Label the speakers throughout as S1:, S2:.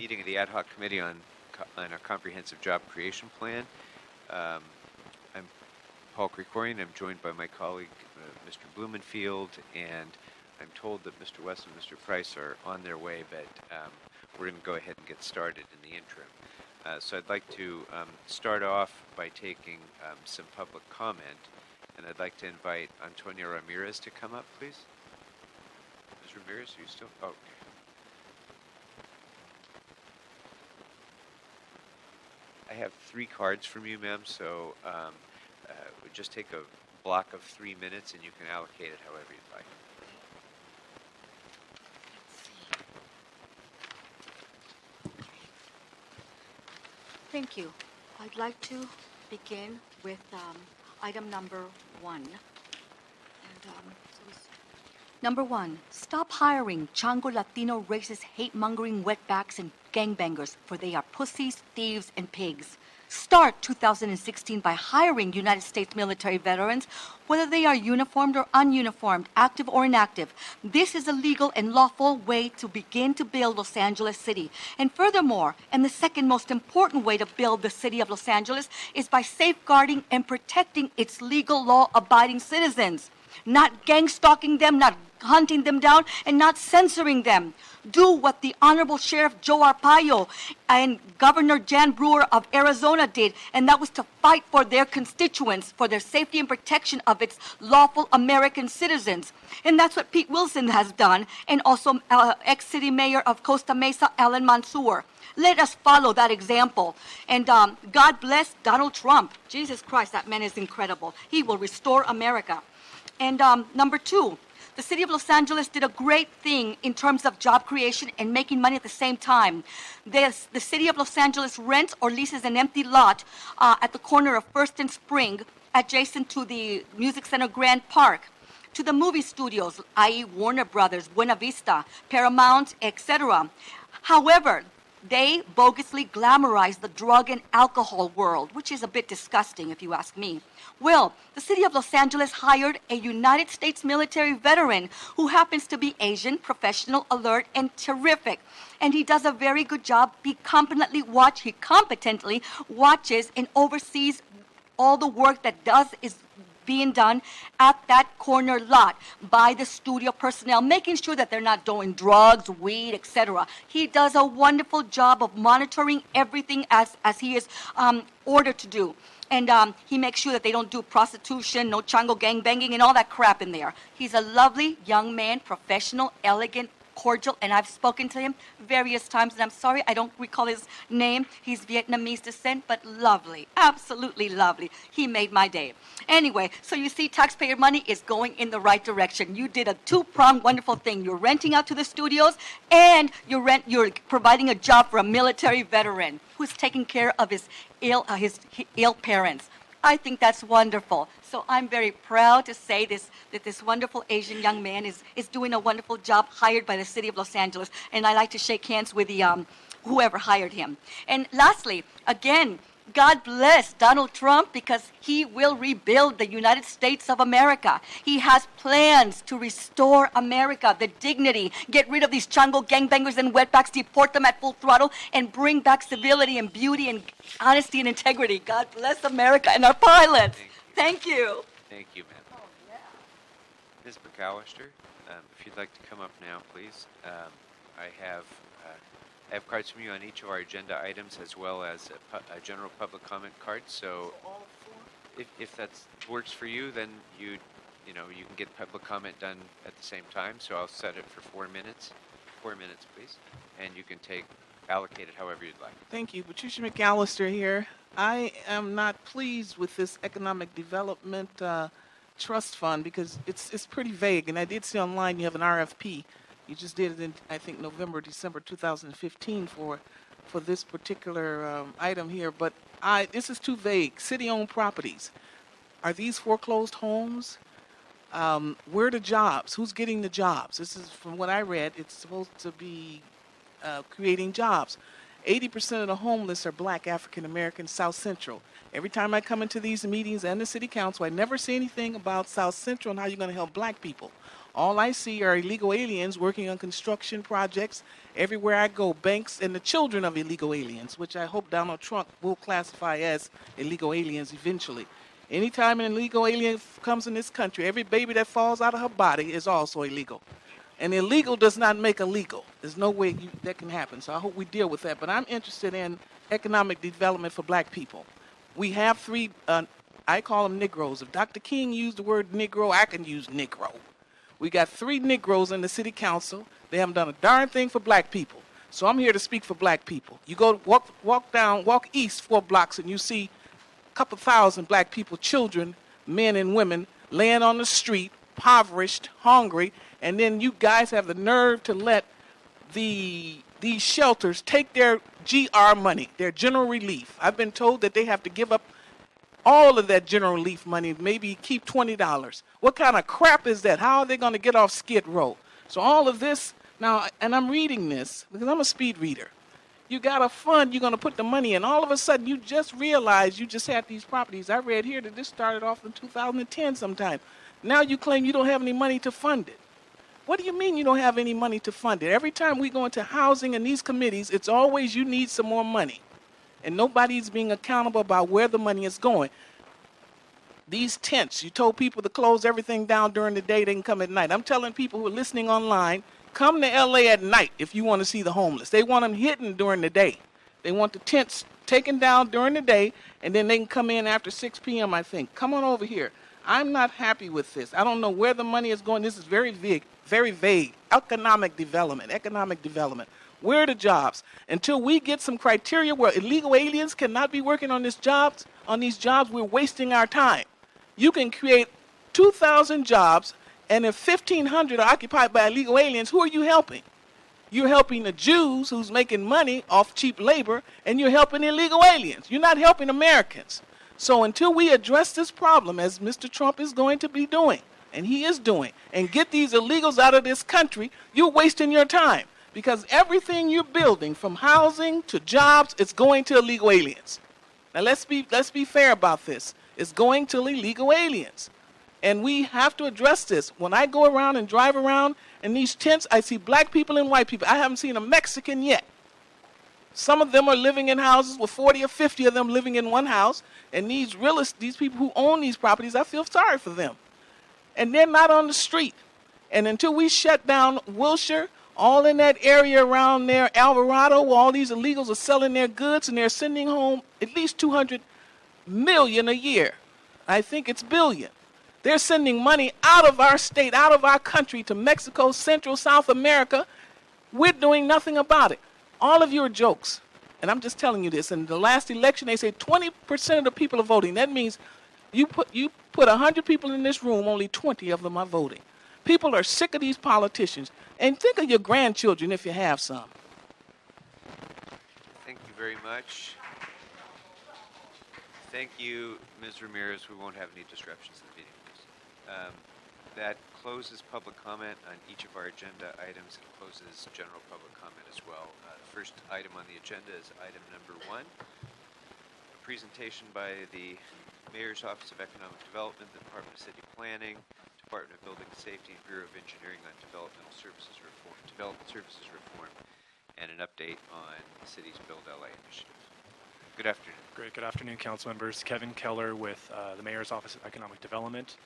S1: meeting of the Ad Hoc Committee on a Comprehensive Job Creation Plan. I'm Hoc Reports. I'm joined by my colleague, Mr. Blumenfield, and I'm told that Mr. West and Mr. Price are on their way, but we're going to go ahead and get started in the interim. So I'd like to start off by taking some public comment, and I'd like to invite Antonio Ramirez to come up, please. Ms. Ramirez, are you still? Oh, okay. I have 3 cards from you, ma'am, so it would just take a block of 3 minutes, and you can allocate it however you'd like.
S2: Thank you. I'd like to begin with item number 1. Number 1, stop hiring Chango Latino racist hate-mongering wetbacks and gangbangers, for they are pussies, thieves, and pigs. Start 2016 by hiring United States military veterans, whether they are uniformed or ununiformed, active or inactive. This is a legal and lawful way to begin to build Los Angeles City. And furthermore, and the second most important way to build the city of Los Angeles is by safeguarding and protecting its legal law-abiding citizens. Not gang-stalking them, not hunting them down, and not censoring them. Do what the Honorable Sheriff Joe Arpaio and Governor Jan Brewer of Arizona did, and that was to fight for their constituents, for their safety and protection of its lawful American citizens. And that's what Pete Wilson has done, and also ex-city mayor of Costa Mesa, Alan Mansour. Let us follow that example. And God bless Donald Trump. Jesus Christ, that man is incredible. He will restore America. And number 2, the city of Los Angeles did a great thing in terms of job creation and making money at the same time. The city of Los Angeles rents or leases an empty lot at the corner of First and Spring, adjacent to the Music Center Grand Park, to the movie studios, i.e. Warner Brothers, Buena Vista, Paramount, etc. However, they bogusly glamorize the drug and alcohol world, which is a bit disgusting if you ask me. Well, the city of Los Angeles hired a United States military veteran who happens to be Asian, professional, alert, and terrific. And he does a very good job. He competently watches and oversees all the work that is being done at that corner lot by the studio personnel, making sure that they're not doing drugs, weed, etc. He does a wonderful job of monitoring everything as he is ordered to do. And he makes sure that they don't do prostitution, no chango gang banging, and all that crap in there. He's a lovely young man, professional, elegant, cordial, and I've spoken to him various times, and I'm sorry I don't recall his name. He's Vietnamese descent, but lovely, absolutely lovely. He made my day. Anyway, so you see, taxpayer money is going in the right direction. You did a 2-pronged wonderful thing. You're renting out to the studios, and you're providing a job for a military veteran who's taking care of his ill parents. I think that's wonderful. So I'm very proud to say that this wonderful Asian young man is doing a wonderful job, hired by the city of Los Angeles. And I like to shake hands with the whoever hired him. And lastly, again, God bless Donald Trump, because he will rebuild the United States of America. He has plans to restore America, the dignity, get rid of these chango gangbangers and wetbacks, deport them at full throttle, and bring back civility and beauty and honesty and integrity. God bless America and our pilots. Thank you.
S1: Thank you, ma'am. Oh, yeah. Ms. McAllister, if you'd like to come up now, please. I have cards from you on each of our agenda items, as well as a general public comment card. So if that works for you, then you can get public comment done at the same time. So I'll set it for 4 minutes. 4 minutes, please. And you can allocate it however you'd like.
S3: Thank you. Patricia McAllister here. I am not pleased with this economic development trust fund, because it's pretty vague. And I did see online you have an RFP. You just did it in, I think, November, December 2015 for this particular item here. But this is too vague. City-owned properties. Are these foreclosed homes? Where are the jobs? Who's getting the jobs? This is, from what I read, it's supposed to be creating jobs. 80% of the homeless are Black, African American, South Central. Every time I come into these meetings and the City Council, I never see anything about South Central and how you're going to help Black people. All I see are illegal aliens working on construction projects everywhere I go, banks and the children of illegal aliens, which I hope Donald Trump will classify as illegal aliens eventually. Anytime an illegal alien comes in this country, every baby that falls out of her body is also illegal. And illegal does not make illegal. There's no way that can happen. So I hope we deal with that. But I'm interested in economic development for black people. We have three, I call them Negroes. If Dr. King used the word Negro, I can use Negro. We got 3 Negroes in the city council. They haven't done a darn thing for black people. So I'm here to speak for black people. You go walk east 4 blocks and you see a couple thousand black people, children, men and women, laying on the street, impoverished, hungry, and then you guys have the nerve to let these shelters take their GR money, their general relief. I've been told that they have to give up all of that general relief money, maybe keep $20. What kind of crap is that? How are they going to get off Skid Row? So all of this, now, and I'm reading this because I'm a speed reader. You got a fund, you're going to put the money in. All of a sudden, you just realize you just had these properties. I read here that this started off in 2010 sometime. Now you claim you don't have any money to fund it. What do you mean you don't have any money to fund it? Every time we go into housing and these committees, it's always you need some more money. And nobody's being accountable about where the money is going. These tents, you told people to close everything down during the day, they can come at night. I'm telling people who are listening online, come to LA at night if you want to see the homeless. They want them hidden during the day. They want the tents taken down during the day, and then they can come in after 6 p.m., I think. Come on over here. I'm not happy with this. I don't know where the money is going. This is very vague, very vague. Economic development. Where are the jobs? Until we get some criteria where illegal aliens cannot be working on these jobs, we're wasting our time. You can create 2,000 jobs, and if 1,500 are occupied by illegal aliens, who are you helping? You're helping the Jews who's making money off cheap labor, and you're helping illegal aliens. You're not helping Americans. So until we address this problem, as Mr. Trump is going to be doing, and he is doing, and get these illegals out of this country, you're wasting your time. Because everything you're building, from housing to jobs, it's going to illegal aliens. Now let's be fair about this. It's going to illegal aliens. And we have to address this. When I go around and drive around in these tents, I see black people and white people. I haven't seen a Mexican yet. Some of them are living in houses with 40 or 50 of them living in one house. And these people who own these properties, I feel sorry for them. And they're not on the street. And until we shut down Wilshire, all in that area around there, Alvarado, where all these illegals are selling their goods and they're sending home at least $200 million a year. I think it's billion. They're sending money out of our state, out of our country to Mexico, Central, South America. We're doing nothing about it. All of you are jokes. And I'm just telling you this. In the last election, they say 20% of the people are voting. That means you put 100 people in this room, only 20 of them are voting. People are sick of these politicians. And think of your grandchildren if you have some.
S1: Thank you very much. Thank you, Ms. Ramirez. We won't have any disruptions in the meeting. That closes public comment on each of our agenda items. It closes general public comment as well. The first item on the agenda is item number 1, a presentation by the Mayor's Office of Economic Development, the Department of City Planning, Department of Building Safety, and Bureau of Engineering on development services reform, and an update on the city's Build LA initiative. Good afternoon.
S4: Great. Good afternoon, council members. Kevin Keller with the Mayor's Office of Economic Development.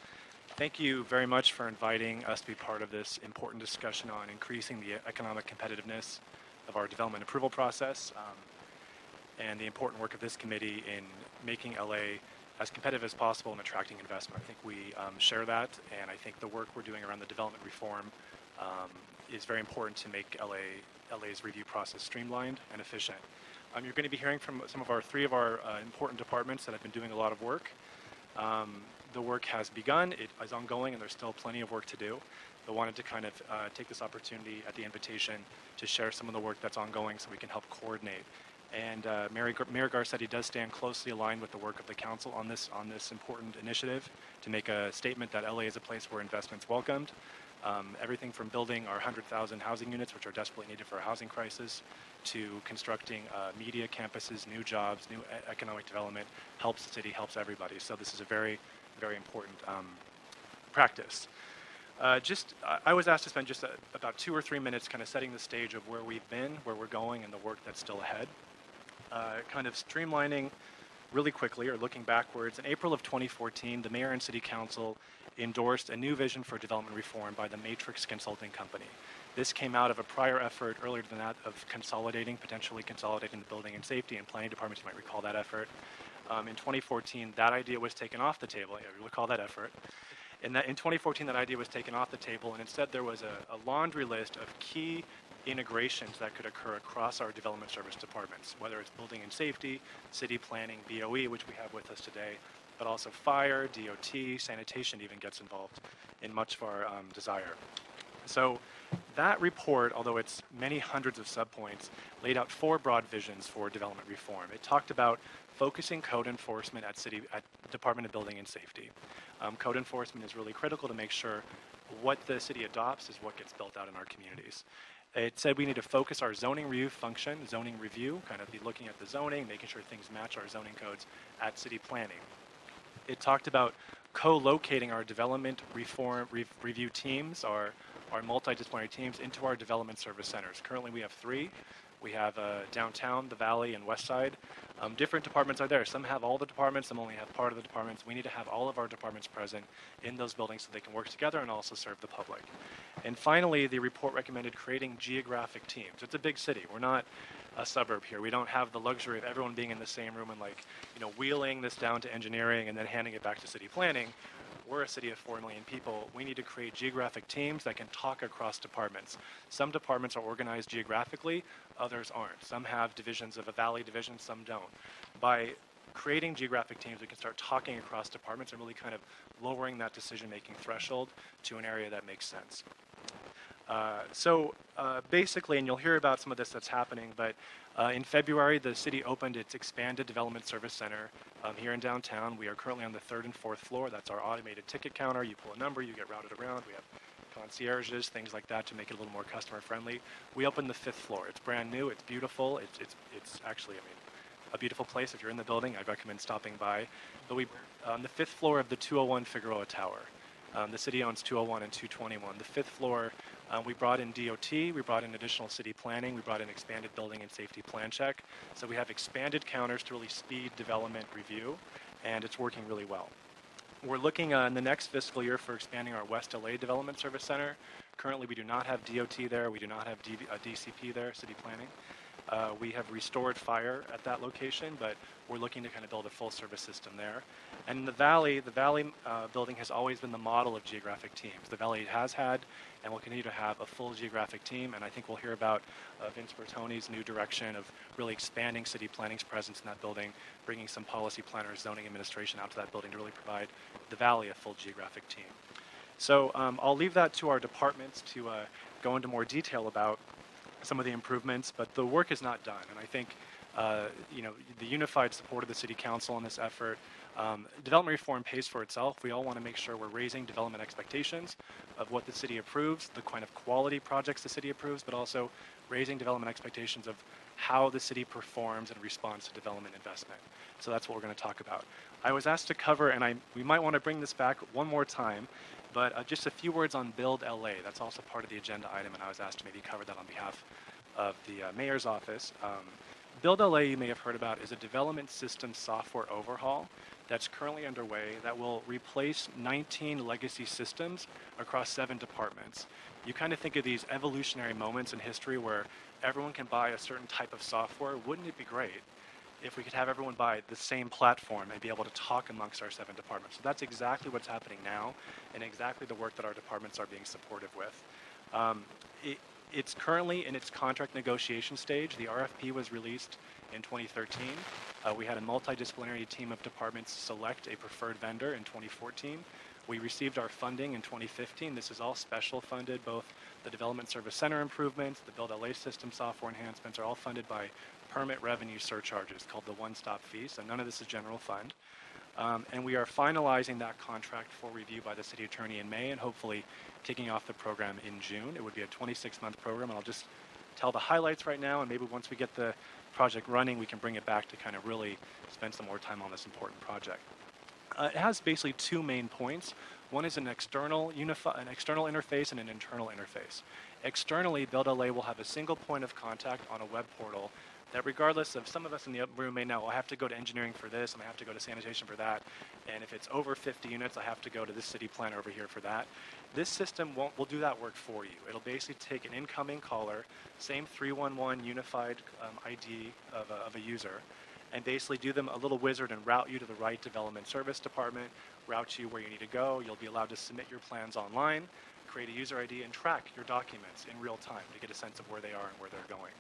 S4: Thank you very much for inviting us to be part of this important discussion on increasing the economic competitiveness of our development approval process and the important work of this committee in making LA as competitive as possible and attracting investment. I think we share that, and I think the work we're doing around the development reform is very important to make LA's review process streamlined and efficient. You're going to be hearing from three of our important departments that have been doing a lot of work. The work has begun, it is ongoing, and there's still plenty of work to do. But wanted to kind of take this opportunity at the invitation to share some of the work that's ongoing so we can help coordinate. And Mayor Garcetti does stand closely aligned with the work of the council on this important initiative to make a statement that LA is a place where investment's welcomed. Everything from building our 100,000 housing units, which are desperately needed for our housing crisis, to constructing media campuses, new jobs, new economic development, helps the city, helps everybody. So this is a very, very important practice. I was asked to spend just about 2 or 3 minutes kind of setting the stage of where we've been, where we're going, and the work that's still ahead. Kind of streamlining really quickly, or looking backwards, in April of 2014, the Mayor and City Council endorsed a new vision for development reform by the Matrix Consulting Company. This came out of a prior effort earlier than that of potentially consolidating the building and safety and planning departments. You might recall that effort. In 2014, that idea was taken off the table. Yeah, you recall that effort. In 2014, that idea was taken off the table, and instead there was a laundry list of key integrations that could occur across our development service departments, whether it's building and safety, city planning, BOE, which we have with us today, but also fire, DOT, sanitation even gets involved in much of our desire. So that report, although it's many hundreds of subpoints, laid out 4 broad visions for development reform. It talked about focusing code enforcement at Department of Building and Safety. Code enforcement is really critical to make sure what the city adopts is what gets built out in our communities. It said we need to focus our zoning review function, zoning review, kind of be looking at the zoning, making sure things match our zoning codes at city planning. It talked about co-locating our development reform review teams, our multidisciplinary teams, into our development service centers. Currently we have 3. We have downtown, the Valley, and West Side. Different departments are there. Some have all the departments, some only have part of the departments. We need to have all of our departments present in those buildings so they can work together and also serve the public. And finally, the report recommended creating geographic teams. It's a big city. We're not a suburb here. We don't have the luxury of everyone being in the same room and wheeling this down to engineering and then handing it back to city planning. We're a city of 4 million people. We need to create geographic teams that can talk across departments. Some departments are organized geographically, others aren't. Some have divisions of a valley division, some don't. By creating geographic teams, we can start talking across departments and really kind of lowering that decision-making threshold to an area that makes sense. Basically, and you'll hear about some of this that's happening, but in February, the city opened its expanded development service center here in downtown. We are currently on the 3rd and 4th floor. That's our automated ticket counter. You pull a number, you get routed around. We have concierges, things like that to make it a little more customer friendly. We opened the 5th floor. It's brand new. It's beautiful. It's actually, a beautiful place. If you're in the building, I'd recommend stopping by. But we on the 5th floor of the 201 Figueroa Tower. The city owns 201 and 221. The 5th floor, we brought in DOT, we brought in additional city planning, we brought in expanded building and safety plan check. So we have expanded counters to really speed development review, and it's working really well. We're looking in the next fiscal year for expanding our West LA Development Service Center. Currently, we do not have DOT there. We do not have DCP there, city planning. We have restored fire at that location, but we're looking to kind of build a full service system there. And in the Valley building has always been the model of geographic teams. The Valley has had and will continue to have a full geographic team, and I think we'll hear about Vince Bertoni's new direction of really expanding city planning's presence in that building, bringing some policy planners, zoning administration out to that building to really provide the Valley a full geographic team. So I'll leave that to our departments to go into more detail about some of the improvements, but the work is not done. And I think, the unified support of the City Council in this effort, development reform pays for itself. We all want to make sure we're raising development expectations of what the city approves, the kind of quality projects the city approves, but also raising development expectations of how the city performs and responds to development investment. So that's what we're going to talk about. I was asked to cover, and we might want to bring this back one more time, but just a few words on Build LA. That's also part of the agenda item, and I was asked to maybe cover that on behalf of the mayor's office. Build LA, you may have heard about, is a development system software overhaul that's currently underway that will replace 19 legacy systems across 7 departments. You kind of think of these evolutionary moments in history where everyone can buy a certain type of software. Wouldn't it be great if we could have everyone buy the same platform and be able to talk amongst our 7 departments? So that's exactly what's happening now and exactly the work that our departments are being supportive with. It's currently in its contract negotiation stage. The RFP was released in 2013. We had a multidisciplinary team of departments select a preferred vendor in 2014. We received our funding in 2015. This is all special funded. Both the Development Service Center improvements, the Build LA system software enhancements are all funded by permit revenue surcharges called the one-stop fee. So none of this is general fund. And we are finalizing that contract for review by the city attorney in May and hopefully kicking off the program in June. It would be a 26-month program, and I'll just tell the highlights right now, and maybe once we get the project running, we can bring it back to kind of really spend some more time on this important project. It has basically two main points. One is an external interface and an internal interface. Externally, Build LA will have a single point of contact on a web portal that, regardless of, some of us in the room may know, well, I have to go to engineering for this and I have to go to sanitation for that, and if it's over 50 units, I have to go to this city planner over here for that. This system will do that work for you. It'll basically take an incoming caller, same 311 unified ID of a user, and basically do them a little wizard and route you to the right development service department, route you where you need to go. You'll be allowed to submit your plans online, create a user ID, and track your documents in real time to get a sense of where they are and where they're going.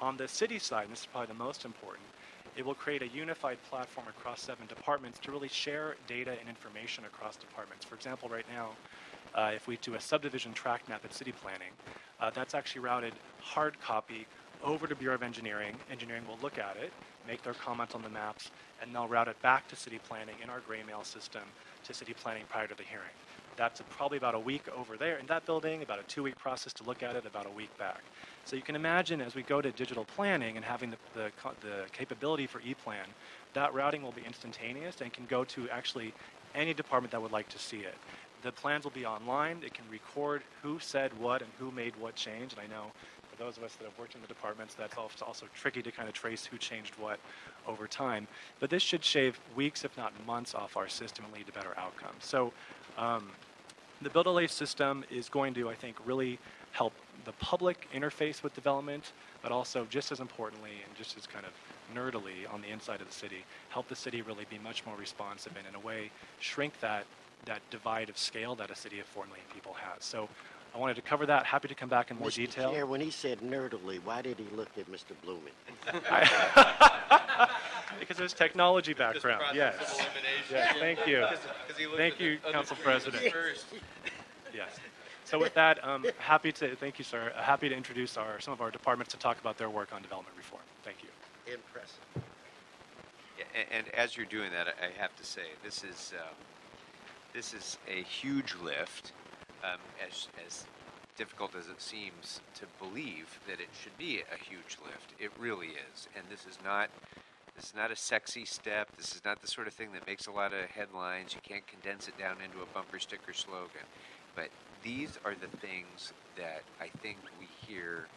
S4: On the city side, and this is probably the most important, it will create a unified platform across 7 departments to really share data and information across departments. For example, right now, if we do a subdivision tract map at city planning, that's actually routed hard copy over to Bureau of Engineering. Engineering will look at it, make their comment on the maps, and they'll route it back to city planning in our gray mail system to city planning prior to the hearing. That's probably about a week over there in that building, about a 2-week process to look at it, about a week back. So you can imagine as we go to digital planning and having the capability for e-plan, that routing will be instantaneous and can go to actually any department that would like to see it. The plans will be online. It can record who said what and who made what change. And I know for those of us that have worked in the departments, that's also tricky to kind of trace who changed what over time. But this should shave weeks, if not months, off our system and lead to better outcomes. So the Build LA system is going to, I think, really help the public interface with development, but also just as importantly and just as kind of nerdily on the inside of the city, help the city really be much more responsive and in a way shrink that divide of scale that a city of 4 million people has. So I wanted to cover that. Happy to come back in more detail.
S5: Mr. Chair, when he said nerdily, why did he look at Mr. Blumen?
S4: Because of his technology background. Yes. Yes. Thank you. Thank you, Council President. Yes. So with that, thank you, sir. Happy to introduce some of our departments to talk about their work on development reform. Thank you.
S5: Impressive.
S1: Yeah, and as you're doing that, I have to say this is a huge lift. As difficult as it seems to believe that it should be a huge lift, it really is. And this is not a sexy step. This is not the sort of thing that makes a lot of headlines. You can't condense it down into a bumper sticker slogan. But these are the things that I think we hear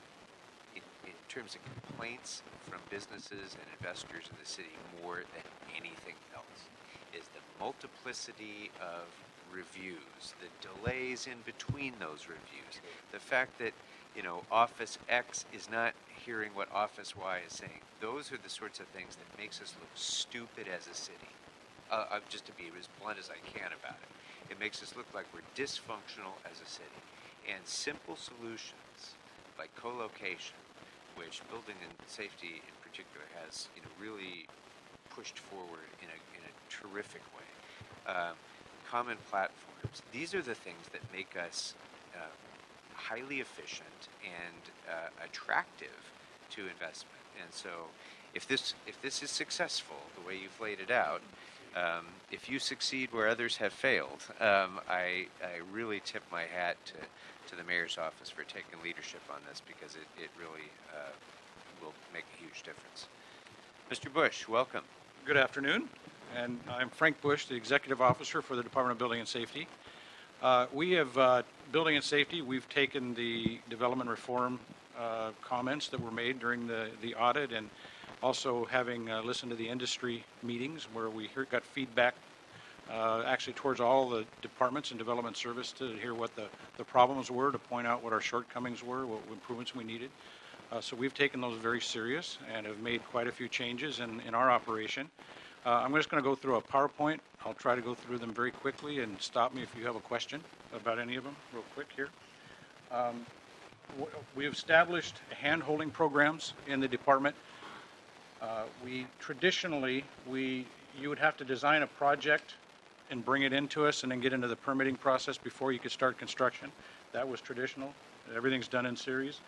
S1: in terms of complaints from businesses and investors in the city more than anything else, is the multiplicity of reviews, the delays in between those reviews, the fact that, Office X is not hearing what Office Y is saying. Those are the sorts of things that makes us look stupid as a city. Just to be as blunt as I can about it. It makes us look like we're dysfunctional as a city. And simple solutions like co-location, which building and safety in particular has, really pushed forward in a terrific way. Common platforms. These are the things that make us highly efficient and attractive to investment. And so, if this is successful, the way you've laid it out, if you succeed where others have failed, I really tip my hat to the mayor's office for taking leadership on this, because it really will make a huge difference. Mr. Bush, welcome.
S6: Good afternoon, and I'm Frank Bush, the Executive Officer for the Department of Building and Safety. We have, Building and Safety, we've taken the development reform comments that were made during the audit, and also having listened to the industry meetings where we got feedback actually towards all the departments and development service to hear what the problems were, to point out what our shortcomings were, what improvements we needed. So we've taken those very serious and have made quite a few changes in our operation. I'm just going to go through a PowerPoint. I'll try to go through them very quickly, and stop me if you have a question about any of them real quick here. We have established hand-holding programs in the department. Traditionally, you would have to design a project and bring it into us and then get into the permitting process before you could start construction. That was traditional. Everything's done in series.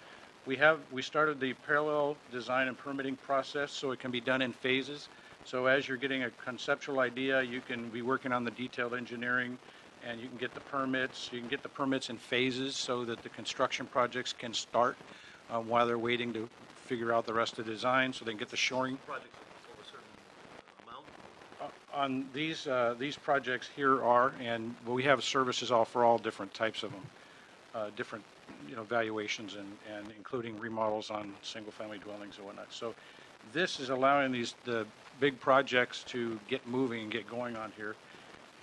S6: We started the parallel design and permitting process so it can be done in phases. So as you're getting a conceptual idea, you can be working on the detailed engineering, and you can get the permits. You can get the permits in phases so that the construction projects can start while they're waiting to figure out the rest of the design, so they can get the shoring.
S5: Projects over a certain
S6: On these projects here are, and we have services all for all different types of them, different, valuations and including remodels on single-family dwellings and whatnot. So this is allowing the big projects to get moving and get going on here.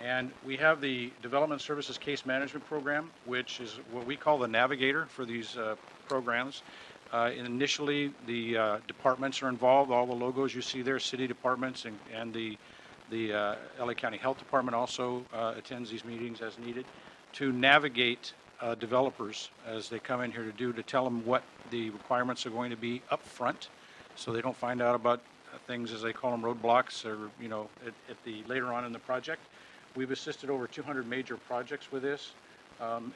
S6: And we have the Development Services Case Management Program, which is what we call the navigator for these programs. Initially, the departments are involved. All the logos you see there, city departments, and the LA County Health Department also attends these meetings as needed to navigate developers as they come in here to tell them what the requirements are going to be up front, so they don't find out about things, as they call them, roadblocks, or at the later on in the project. We've assisted over 200 major projects with this.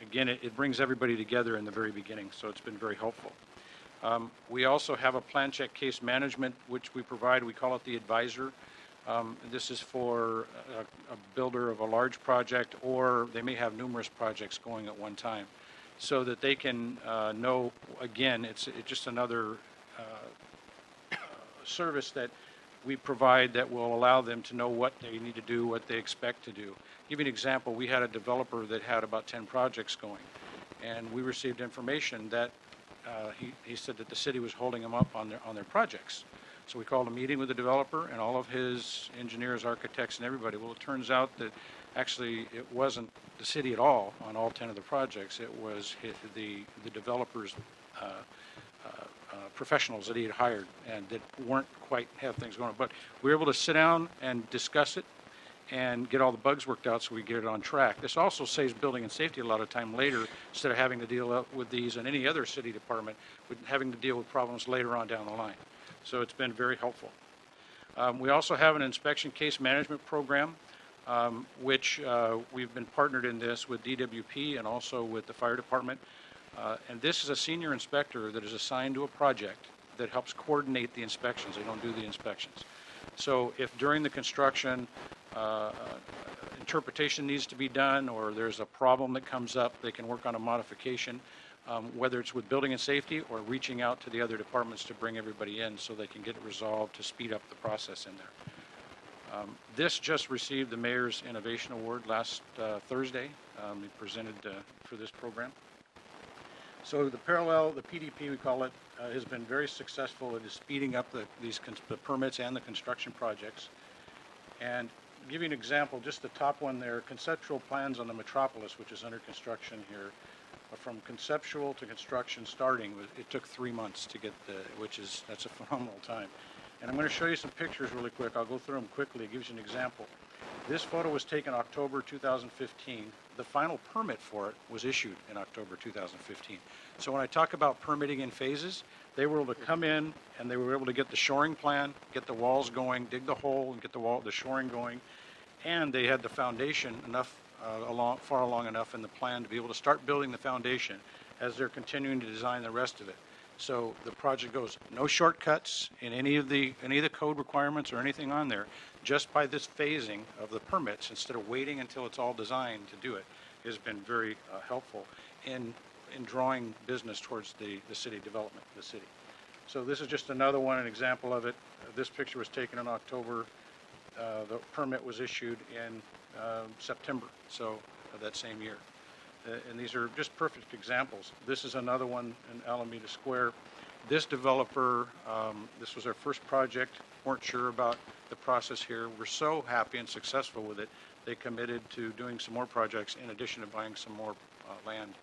S6: Again, it brings everybody together in the very beginning, so it's been very helpful. We also have a plan check case management, which we provide. We call it the advisor. This is for a builder of a large project, or they may have numerous projects going at one time, so that they can know, again, it's just another service that we provide that will allow them to know what they need to do, what they expect to do. Give you an example, we had a developer that had about 10 projects going, and we received information that he said that the city was holding him up on their projects. So we called a meeting with the developer and all of his engineers, architects, and everybody. Well, it turns out that actually it wasn't the city at all on all 10 of the projects. It was the developers' professionals that he had hired and that weren't quite have things going on. But we were able to sit down and discuss it and get all the bugs worked out so we get it on track. This also saves building and safety a lot of time later, instead of having to deal with these and any other city department, with having to deal with problems later on down the line. So it's been very helpful. We also have an inspection case management program, which we've been partnered in this with DWP and also with the fire department. And this is a senior inspector that is assigned to a project that helps coordinate the inspections. They don't do the inspections. So if during the construction interpretation needs to be done, or there's a problem that comes up, they can work on a modification, whether it's with building and safety or reaching out to the other departments to bring everybody in so they can get it resolved to speed up the process in there. This just received the Mayor's Innovation Award last Thursday. We presented for this program. So the PDP, we call it, has been very successful in speeding up the permits and the construction projects. And to give you an example, just the top one there, conceptual plans on the Metropolis, which is under construction here, from conceptual to construction starting, it took 3 months to get that's a phenomenal time. And I'm going to show you some pictures really quick. I'll go through them quickly. It gives you an example. This photo was taken October 2015. The final permit for it was issued in October 2015. So when I talk about permitting in phases, they were able to come in and they were able to get the shoring plan, get the walls going, dig the hole and get the shoring going, and they had the foundation far along enough in the plan to be able to start building the foundation as they're continuing to design the rest of it. So the project goes no shortcuts in any of the code requirements or anything on there. Just by this phasing of the permits, instead of waiting until it's all designed to do it, has been very helpful in drawing business towards the city development, the city. So this is just another one, an example of it. This picture was taken in October. The permit was issued in September, so of that same year. And these are just perfect examples. This is another one in Alameda Square. This developer, this was our first project, weren't sure about the process here. We're so happy and successful with it. They committed to doing some more projects in addition to buying some more land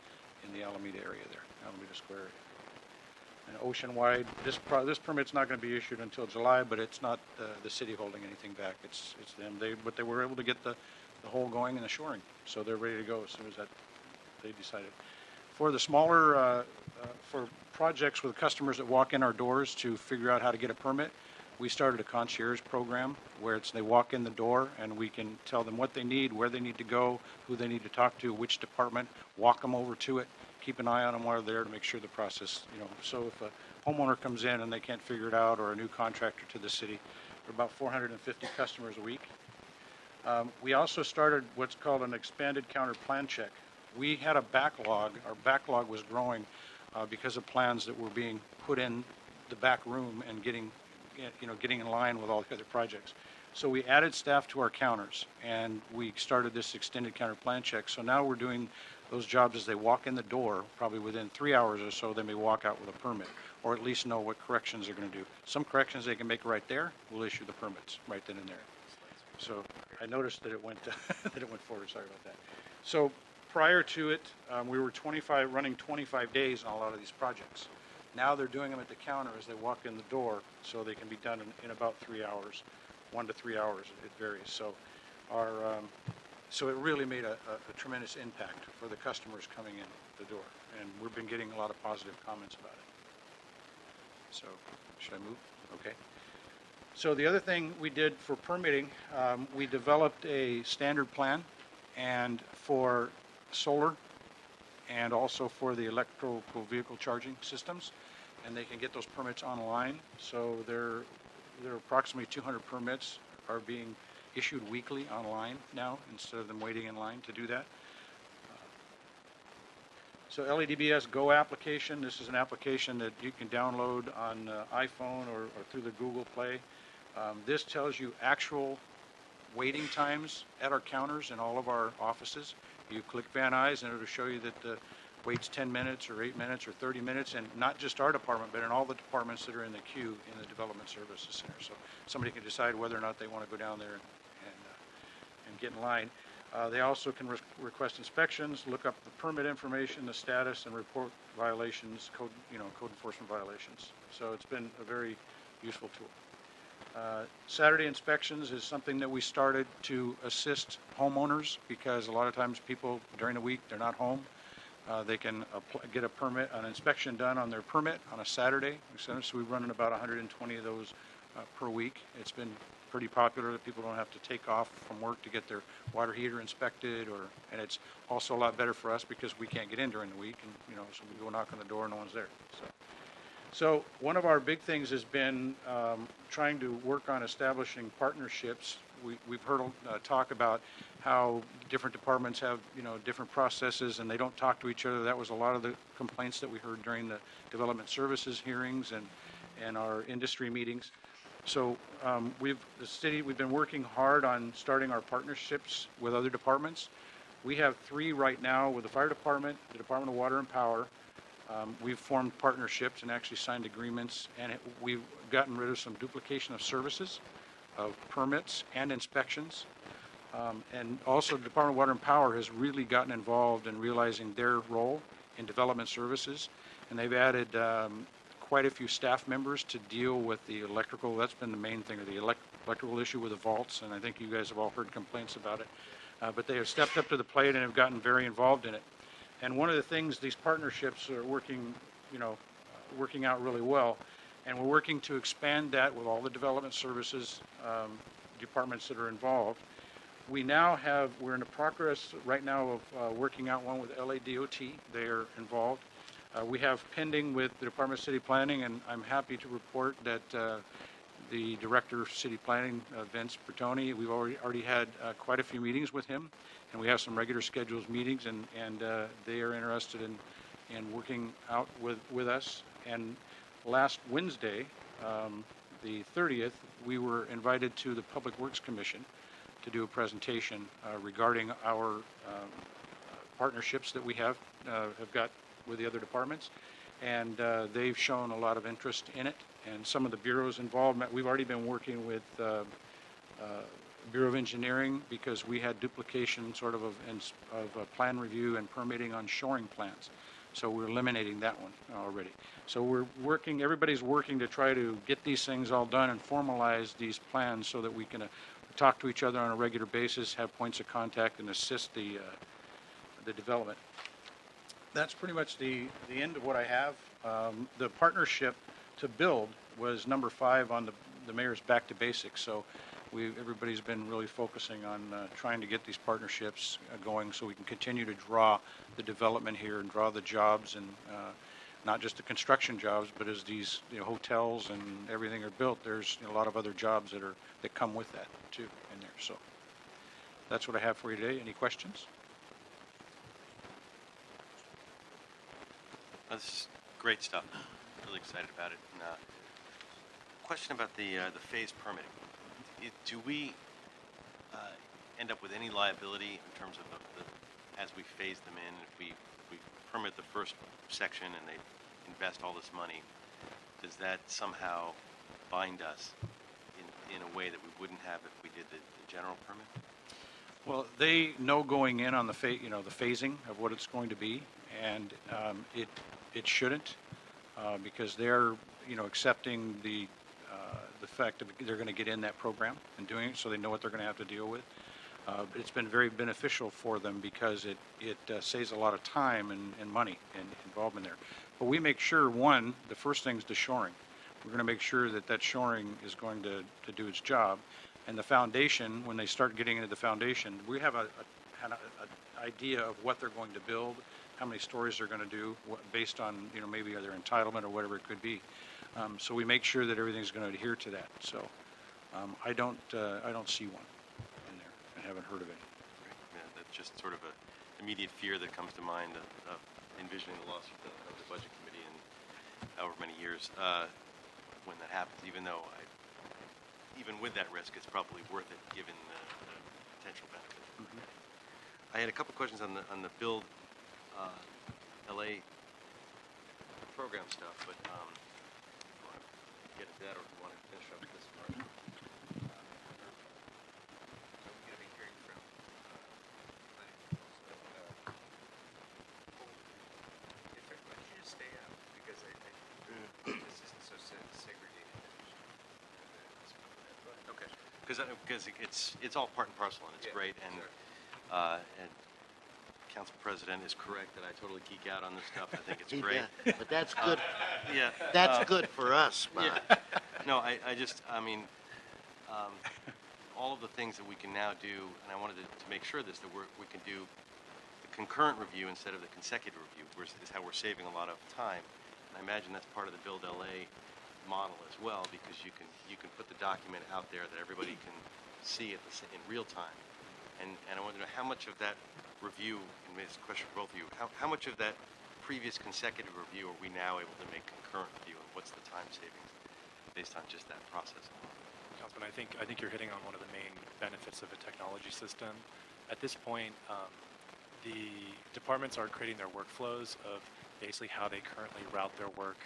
S6: in the Alameda area there, Alameda Square area. And ocean-wide, this permit's not going to be issued until July, but it's not the city holding anything back. It's them. But they were able to get the hole going and the shoring, so they're ready to go as soon as they decided. For the smaller, for projects with customers that walk in our doors to figure out how to get a permit, we started a concierge program where they walk in the door and we can tell them what they need, where they need to go, who they need to talk to, which department, walk them over to it, keep an eye on them while they're there to make sure the process, so if a homeowner comes in and they can't figure it out, or a new contractor to the city, we're about 450 customers a week. We also started what's called an expanded counter plan check. We had a backlog. Our backlog was growing because of plans that were being put in the back room and getting getting in line with all the other projects. So we added staff to our counters, and we started this extended counter plan check. So now we're doing those jobs as they walk in the door. Probably within 3 hours or so, they may walk out with a permit, or at least know what corrections they're going to do. Some corrections they can make right there. We'll issue the permits right then and there. So I noticed that it went that it went forward. Sorry about that. So prior to it, we were running 25 days on a lot of these projects. Now they're doing them at the counter as they walk in the door, so they can be done in about 3 hours, 1 to 3 hours. It varies. So so it really made a tremendous impact for the customers coming in the door, and we've been getting a lot of positive comments about it. So should I move? Okay. So the other thing we did for permitting, we developed a standard plan, and for solar and also for the electrical vehicle charging systems, and they can get those permits online. So there are approximately 200 permits are being issued weekly online now instead of them waiting in line to do that. So LEDBS Go application, this is an application that you can download on iPhone or through the Google Play. This tells you actual waiting times at our counters in all of our offices. You click Van Nuys and it'll show you that the wait's 10 minutes or 8 minutes or 30 minutes, and not just our department, but in all the departments that are in the queue in the Development Services Center. So somebody can decide whether or not they want to go down there and get in line. They also can request inspections, look up the permit information, the status, and report violations, code enforcement violations. So it's been a very useful tool. Saturday inspections is something that we started to assist homeowners, because a lot of times people during the week, they're not home. They can get an inspection done on their permit on a Saturday. So we're running about 120 of those per week. It's been pretty popular that people don't have to take off from work to get their water heater inspected, and it's also a lot better for us because we can't get in during the week, and so we go knock on the door and no one's there. So one of our big things has been trying to work on establishing partnerships. We've heard talk about how different departments have different processes and they don't talk to each other. That was a lot of the complaints that we heard during the development services hearings and our industry meetings. So we've been working hard on starting our partnerships with other departments. We have 3 right now with the fire department, the Department of Water and Power. We've formed partnerships and actually signed agreements, and we've gotten rid of some duplication of services, of permits and inspections. And also the Department of Water and Power has really gotten involved in realizing their role in development services, and they've added quite a few staff members to deal with the electrical. That's been the main thing, or the electrical issue with the vaults, and I think you guys have all heard complaints about it. But they have stepped up to the plate and have gotten very involved in it. And one of the things, these partnerships are working out really well, and we're working to expand that with all the development services departments that are involved. We're in the progress right now of working out one with LADOT. They are involved. We have pending with the Department of City Planning, and I'm happy to report that the Director of City Planning, Vince Bertoni, we've already had quite a few meetings with him, and we have some regular scheduled meetings, and they are interested in working out with us. And last Wednesday, the 30th, we were invited to the Public Works Commission to do a presentation regarding our partnerships that we have got with the other departments, and they've shown a lot of interest in it. And some of the bureaus involved, we've already been working with Bureau of Engineering, because we had duplication sort of plan review and permitting on shoring plans. So we're eliminating that one already. So everybody's working to try to get these things all done and formalize these plans so that we can talk to each other on a regular basis, have points of contact, and assist the development. That's pretty much the end of what I have. The partnership to build was number 5 on the mayor's Back to Basics. So everybody's been really focusing on trying to get these partnerships going so we can continue to draw the development here and draw the jobs, and not just the construction jobs, but as these hotels and everything are built, there's a lot of other jobs that come with that too in there. So that's what I have for you today. Any questions?
S7: This is great stuff. Really excited about it. And, question about the phase permitting. Do we end up with any liability in terms of as we phase them in? If we permit the first section and they invest all this money, does that somehow bind us in a way that we wouldn't have if we did the general permit?
S6: Well, they know going in on the phasing of what it's going to be, and it shouldn't, because they're accepting the fact that they're going to get in that program and doing it, so they know what they're going to have to deal with. It's been very beneficial for them because it saves a lot of time and money and involvement there. But we make sure, the first thing is the shoring. We're going to make sure that shoring is going to do its job. And the foundation, when they start getting into the foundation, we have an idea of what they're going to build, how many stories they're going to do, based on maybe their entitlement or whatever it could be. So we make sure that everything's going to adhere to that. So I don't see one in there. I haven't heard of any.
S7: Yeah, that's just sort of an immediate fear that comes to mind of envisioning the lawsuit of the Budget Committee in however many years when that happens, even even with that risk, it's probably worth it given the potential benefit.
S6: Mm-hmm.
S7: I had a couple questions on the Build LA program stuff, but if you want to get into that or if you want to finish up this part. So we're going to be hearing from planning people. Why don't you just stay out? Because this isn't so segregated. Okay. Because it's all part and parcel, and it's great, and and Council President is correct that I totally geek out on this stuff. I think it's great.
S5: Yeah, but that's good.
S7: Yeah.
S5: That's good for us, Bob.
S7: Yeah. No, I mean, all of the things that we can now do, and I wanted to make sure that we can do the concurrent review instead of the consecutive review, is how we're saving a lot of time. And I imagine that's part of the Build LA model as well, because you can put the document out there that everybody can see in real time. And I want to know how much of that review, and this is a question for both of you, how much of that previous consecutive review are we now able to make concurrent review, and what's the time savings based on just that process?
S4: Councilman, I think you're hitting on one of the main benefits of a technology system. At this point, the departments are creating their workflows of basically how they currently route their work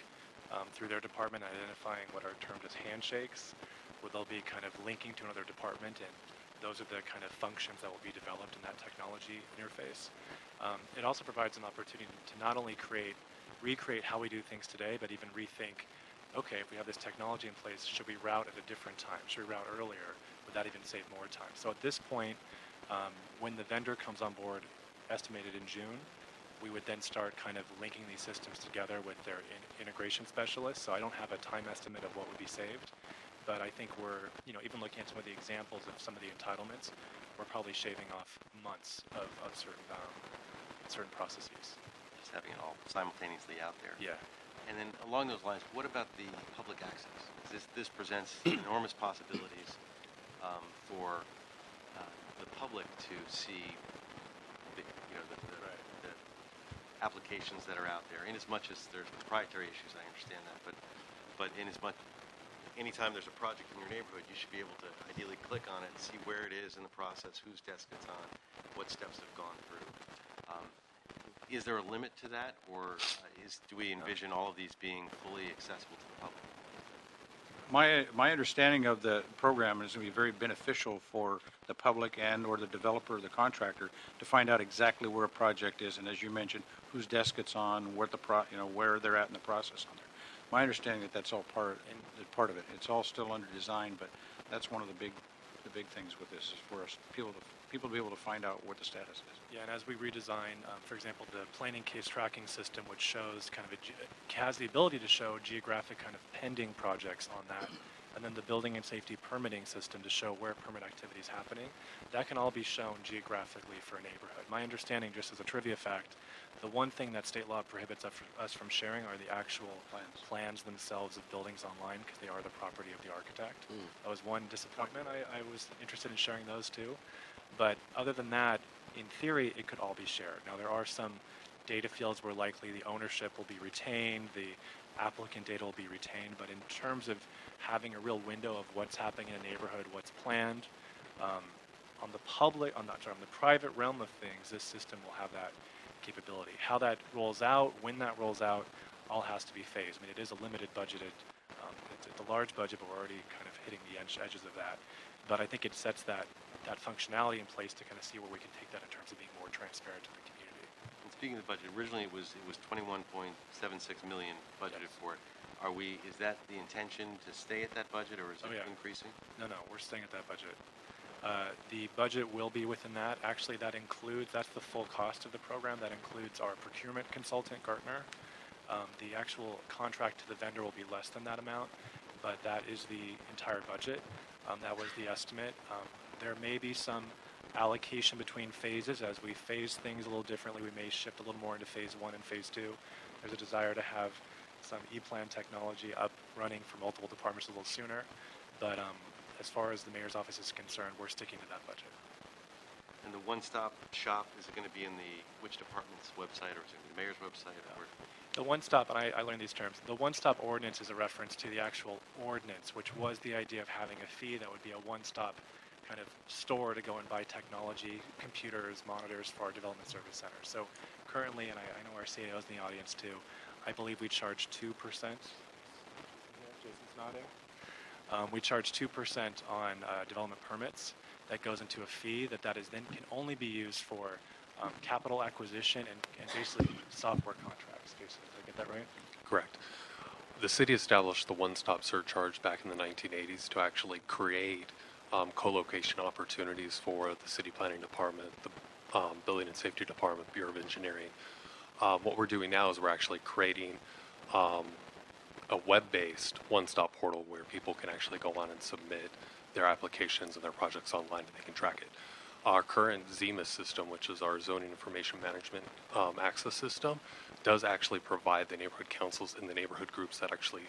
S4: through their department, identifying what are termed as handshakes, where they'll be kind of linking to another department, and those are the kind of functions that will be developed in that technology interface. It also provides an opportunity to not only recreate how we do things today, but even rethink, okay, if we have this technology in place, should we route at a different time? Should we route earlier? Would that even save more time? So at this point, when the vendor comes on board, estimated in June, we would then start kind of linking these systems together with their integration specialists. So I don't have a time estimate of what would be saved, but I think we're, even looking at some of the examples of some of the entitlements, we're probably shaving off months of certain processes.
S7: Just having it all simultaneously out there.
S4: Yeah.
S7: And then along those lines, what about the public access? This presents enormous possibilities for the public to see the applications that are out there. In as much as there's proprietary issues, I understand that, but in as much, anytime there's a project in your neighborhood, you should be able to ideally click on it, see where it is in the process, whose desk it's on, what steps have gone through. Is there a limit to that, or do we envision all of these being fully accessible to the public?
S6: My understanding of the program is going to be very beneficial for the public and or the developer or the contractor to find out exactly where a project is, and as you mentioned, whose desk it's on, where they're at in the process on there. My understanding that's all part of it. It's all still under design, but that's one of the big things with this is for us people to be able to find out what the status is.
S4: Yeah, and as we redesign, for example, the planning case tracking system, which shows kind of has the ability to show geographic kind of pending projects on that, and then the building and safety permitting system to show where permit activity is happening, that can all be shown geographically for a neighborhood. My understanding, just as a trivia fact, the one thing that state law prohibits us from sharing are the actual plans themselves of buildings online, because they are the property of the architect. That was one disappointment. I was interested in sharing those too. But other than that, in theory, it could all be shared. Now, there are some data fields where likely the ownership will be retained, the applicant data will be retained, but in terms of having a real window of what's happening in a neighborhood, what's planned, on the private realm of things, this system will have that capability. How that rolls out, when that rolls out, all has to be phased. I mean, it is a limited budgeted, it's a large budget, but we're already kind of hitting the edges of that. But I think it sets that functionality in place to kind of see where we can take that in terms of being more transparent to the community.
S7: And speaking of the budget, originally it was 21.76 million budgeted for it. Is that the intention to stay at that budget, or is it increasing?
S4: No, we're staying at that budget. The budget will be within that. Actually, that's the full cost of the program. That includes our procurement consultant, Gartner. The actual contract to the vendor will be less than that amount, but that is the entire budget. That was the estimate. There may be some allocation between phases. As we phase things a little differently, we may shift a little more into phase 1 and phase 2. There's a desire to have some e-plan technology up running for multiple departments a little sooner. But as far as the mayor's office is concerned, we're sticking to that budget.
S7: And the one-stop shop, is it going to be in which department's website, or is it going to be the mayor's website? Or
S4: the one-stop, and I learned these terms, the one-stop ordinance is a reference to the actual ordinance, which was the idea of having a fee that would be a one-stop kind of store to go and buy technology, computers, monitors for our development service centers. So currently, and I know our CAO is in the audience too, I believe we charge 2%. Jason's nodding. We charge 2% on development permits. That goes into a fee that is then can only be used for capital acquisition and basically software contracts. Jason, did I get that right?
S8: Correct. The city established the one-stop surcharge back in the 1980s to actually create co-location opportunities for the city planning department, the building and safety department, Bureau of Engineering. What we're doing now is we're actually creating a web-based one-stop portal where people can actually go on and submit their applications and their projects online, and they can track it. Our current ZEMA system, which is our zoning information management access system, does actually provide the neighborhood councils and the neighborhood groups that actually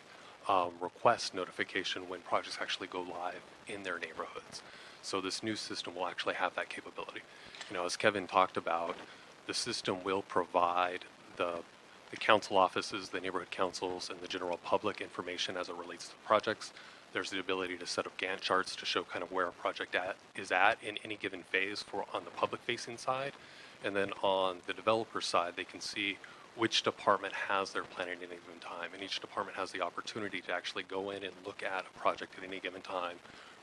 S8: request notification when projects actually go live in their neighborhoods. So this new system will actually have that capability. You know, as Kevin talked about, the system will provide the council offices, the neighborhood councils, and the general public information as it relates to projects. There's the ability to set up Gantt charts to show kind of where a project is at in any given phase on the public-facing side. And then on the developer side, they can see which department has their plan at any given time. And each department has the opportunity to actually go in and look at a project at any given time,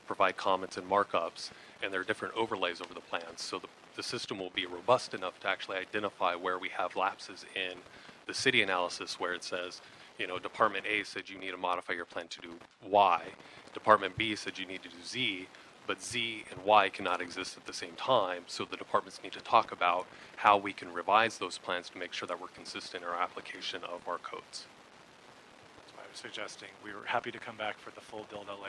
S8: provide comments and markups, and there are different overlays over the plans. So the system will be robust enough to actually identify where we have lapses in the city analysis, where it says, you know, Department A said you need to modify your plan to do Y. Department B said you need to do Z, but Z and Y cannot exist at the same time, so the departments need to talk about how we can revise those plans to make sure that we're consistent in our application of our codes.
S4: That's why I was suggesting we were happy to come back for the full Build LA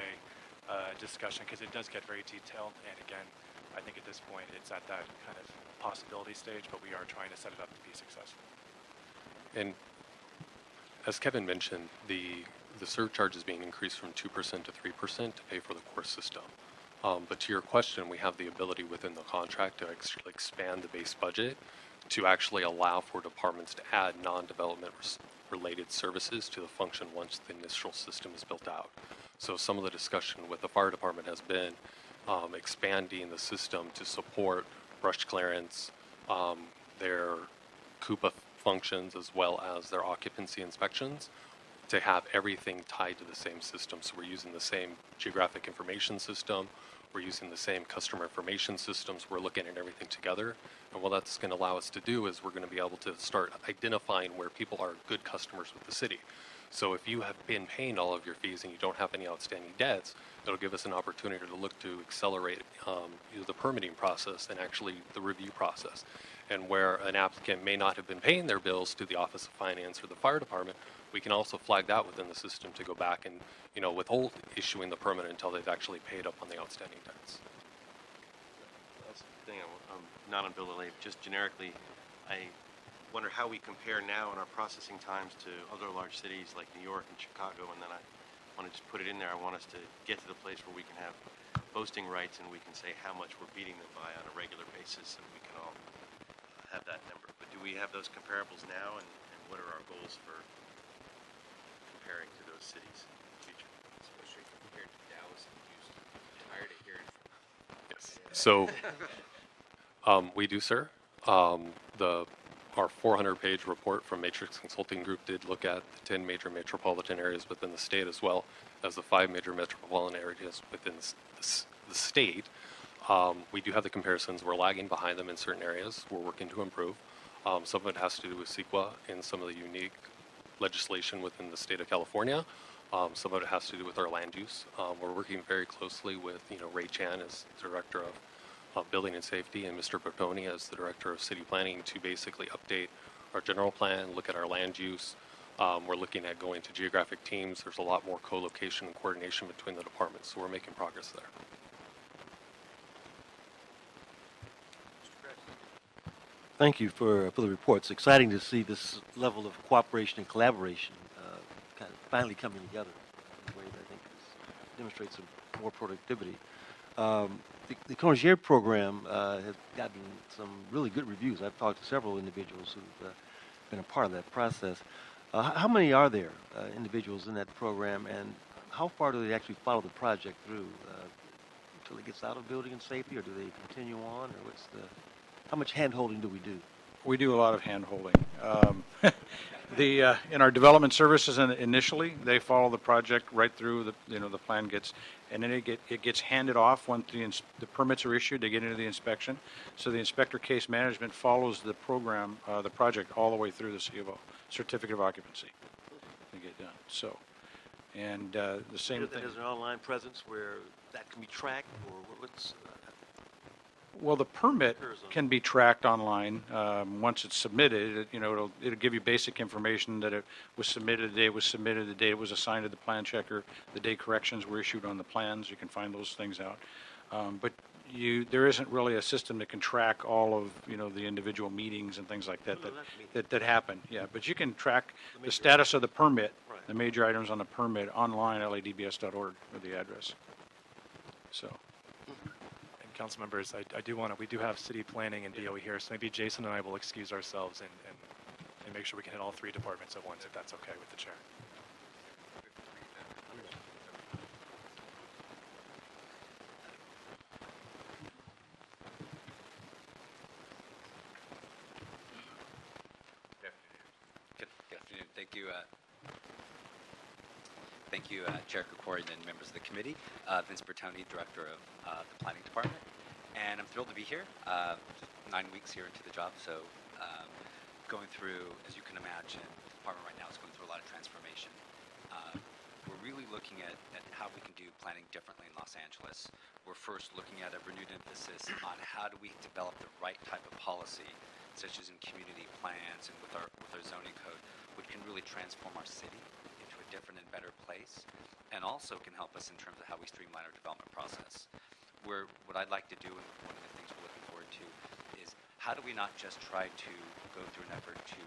S4: discussion, because it does get very detailed, and again, I think at this point it's at that kind of possibility stage, but we are trying to set it up to be successful.
S8: And as Kevin mentioned, the surcharge is being increased from 2% to 3% to pay for the core system. But to your question, we have the ability within the contract to actually expand the base budget to actually allow for departments to add non-development related services to the function once the initial system is built out. So some of the discussion with the fire department has been expanding the system to support brush clearance, their Coupa functions, as well as their occupancy inspections, to have everything tied to the same system. So we're using the same geographic information system, we're using the same customer information systems, we're looking at everything together. And what that's going to allow us to do is we're going to be able to start identifying where people are good customers with the city. So if you have been paying all of your fees and you don't have any outstanding debts, it'll give us an opportunity to look to accelerate the permitting process and actually the review process. And where an applicant may not have been paying their bills to the Office of Finance or the fire department, we can also flag that within the system to go back and, you know, withhold issuing the permit until they've actually paid up on the outstanding debts.
S7: That's the thing, not on Bill LA, just generically, I wonder how we compare now in our processing times to other large cities like New York and Chicago, and then I want to just put it in there. I want us to get to the place where we can have boasting rights and we can say how much we're beating them by on a regular basis, and we can all have that number, but do we have those comparables now, and what are our goals for comparing to those cities in the future?
S1: Especially compared to Dallas and Houston. Tired of hearing from
S8: Yes. So we do, sir. Our 400-page report from Matrix Consulting Group did look at the 10 major metropolitan areas within the state, as well as the 5 major metropolitan areas within the state. We do have the comparisons. We're lagging behind them in certain areas. We're working to improve. Some of it has to do with CEQA and some of the unique legislation within the state of California. Some of it has to do with our land use. We're working very closely with, Ray Chan as Director of Building and Safety, and Mr. Bertoni as the Director of City Planning to basically update our general plan, look at our land use. We're looking at going to geographic teams. There's a lot more co-location and coordination between the departments, so we're making progress there.
S5: Thank you for the report. It's exciting to see this level of cooperation and collaboration kind of finally coming together in a way that I think demonstrates some more productivity. The Congé program has gotten some really good reviews. I've talked to several individuals who've been a part of that process. How many are there, individuals in that program, and how far do they actually follow the project through until it gets out of building and safety, or do they continue on, or how much hand-holding do we do?
S6: We do a lot of hand-holding. In our development services, initially, they follow the project right through. The plan gets, and then it gets handed off once the permits are issued. They get into the inspection. So the inspector case management follows the program, the project, all the way through the certificate of occupancy. They get done. So, and the same thing.
S5: Is there an online presence where that can be tracked, or what's?
S6: Well, the permit can be tracked online once it's submitted. It'll give you basic information that it was submitted, the day it was submitted, the day it was assigned to the plan checker, the day corrections were issued on the plans. You can find those things out. But there isn't really a system that can track all of the individual meetings and things like that happen. Yeah, but you can track the status of the permit, the major items on the permit online, ladbs.org, or the address. So.
S4: Council members, we do have city planning and DOE here, so maybe Jason and I will excuse ourselves and make sure we can hit all 3 departments at once, if that's okay with the chair.
S9: Good afternoon. Thank you, Chair Krikorian and members of the committee. Vince Bertoni, Director of the Planning Department. And I'm thrilled to be here. 9 weeks here into the job, so going through, as you can imagine, the department right now is going through a lot of transformation. We're really looking at how we can do planning differently in Los Angeles. We're first looking at a renewed emphasis on how do we develop the right type of policy, such as in community plans and with our zoning code, which can really transform our city into a different and better place, and also can help us in terms of how we streamline our development process. What I'd like to do, and one of the things we're looking forward to, is how do we not just try to go through an effort to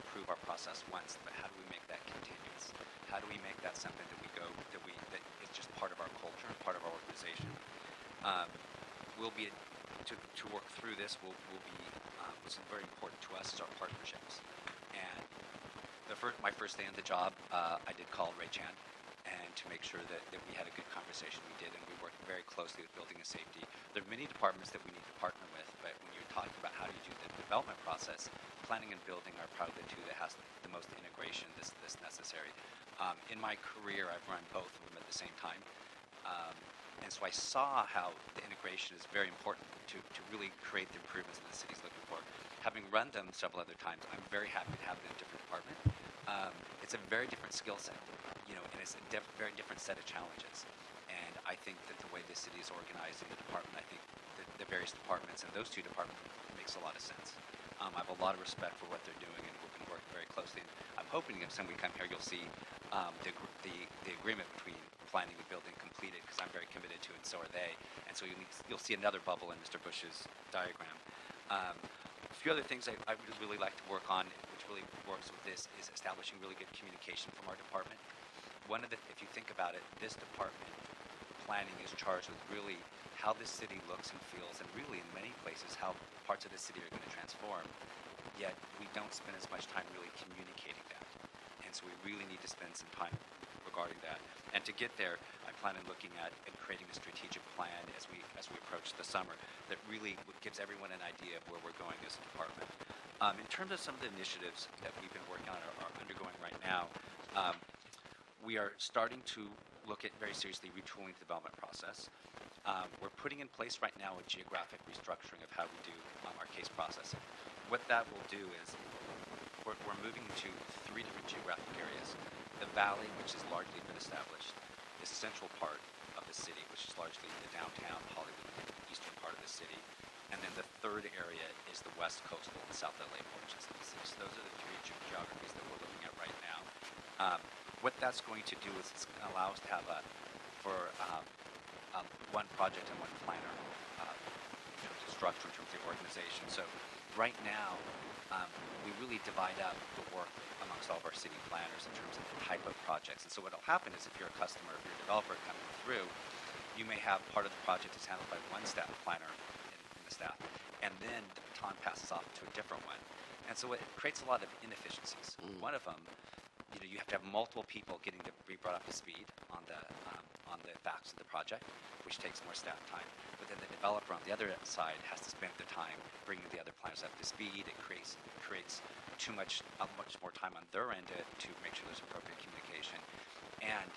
S9: improve our process once, but how do we make that continuous? How do we make that something that is just part of our culture and part of our organization? To work through this will be what's very important to us is our partnerships. And my first day on the job, I did call Ray Chan and to make sure that we had a good conversation. We did, and we worked very closely with building and safety. There are many departments that we need to partner with, but when you're talking about how do you do the development process, planning and building are probably the two that has the most integration that's necessary. In my career, I've run both of them at the same time. And so I saw how the integration is very important to really create the improvements that the city's looking for. Having run them several other times, I'm very happy to have it in a different department. It's a very different skill set, and it's a very different set of challenges. And I think that the way the city is organized in the department, I think that the various departments and those two departments makes a lot of sense. I have a lot of respect for what they're doing, and we're going to work very closely. And I'm hoping next time we come here, you'll see the agreement between planning and building completed, because I'm very committed to it, and so are they. And so you'll see another bubble in Mr. Bush's diagram. A few other things I would really like to work on, which really works with this, is establishing really good communication from our department. If you think about it, this department planning is charged with really how this city looks and feels, and really in many places how parts of the city are going to transform, yet we don't spend as much time really communicating that. And so we really need to spend some time regarding that. And to get there, I plan on looking at and creating a strategic plan as we approach the summer that really gives everyone an idea of where we're going as a department. In terms of some of the initiatives that we've been working on or are undergoing right now, we are starting to look at very seriously retooling the development process. We're putting in place right now a geographic restructuring of how we do our case processing. What that will do is we're moving to 3 different geographic areas. The valley, which has largely been established, the central part of the city, which is largely the downtown Hollywood, eastern part of the city, and then the third area is the west coastal and South LA portions of the city. So those are the 3 geographies that we're looking at right now. What that's going to do is it's going to allow us to have one project and one planner in terms of structure, in terms of the organization. So right now, we really divide up the work amongst all of our city planners in terms of the type of projects. And so what will happen is if you're a customer, if you're a developer coming through, you may have part of the project is handled by one staff planner in the staff, and then the baton passes off to a different one. And so it creates a lot of inefficiencies. One of them, you have to have multiple people getting to be brought up to speed on the facts of the project, which takes more staff time. But then the developer on the other side has to spend the time bringing the other planners up to speed. It creates much more time on their end to make sure there's appropriate communication, and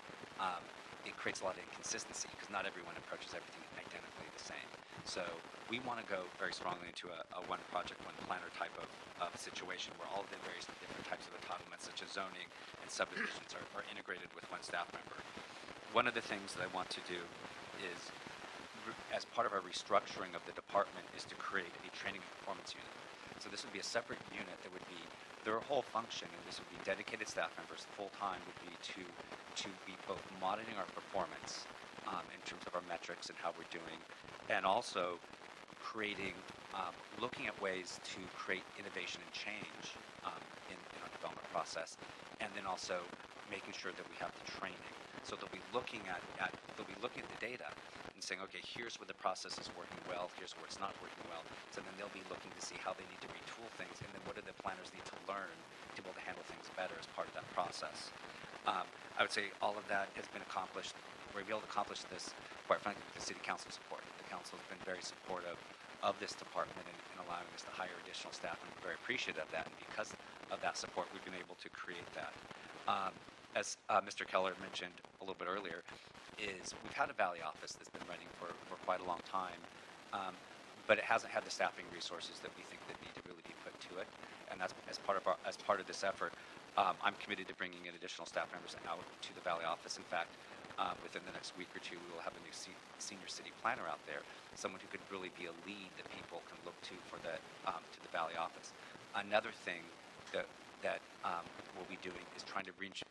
S9: it creates a lot of inconsistency because not everyone approaches everything identically the same. So we want to go very strongly into a one project, one planner type of situation where all of the various different types of entitlements, such as zoning and subdivisions, are integrated with one staff member. One of the things that I want to do is, as part of our restructuring of the department, is to create a training and performance unit. So this would be a separate unit that would be their whole function, and this would be dedicated staff members full time, would be to be both monitoring our performance in terms of our metrics and how we're doing, and also looking at ways to create innovation and change in our development process, and then also making sure that we have the training. So they'll be looking at the data and saying, okay, here's where the process is working well, here's where it's not working well. So then they'll be looking to see how they need to retool things, and then what do the planners need to learn to be able to handle things better as part of that process. I would say all of that has been accomplished. We're able to accomplish this, quite frankly, with the City Council support. The Council has been very supportive of this department and allowing us to hire additional staff, and we're very appreciative of that. And because of that support, we've been able to create that. As Mr. Keller mentioned a little bit earlier, is we've had a Valley office that's been running for quite a long time, but it hasn't had the staffing resources that we think that need to really be put to it. And that's as part of this effort. I'm committed to bringing in additional staff members out to the Valley office. In fact, within the next week or two, we will have a new senior city planner out there, someone who could really be a lead that people can look to for to the Valley office. Another thing that we'll be doing is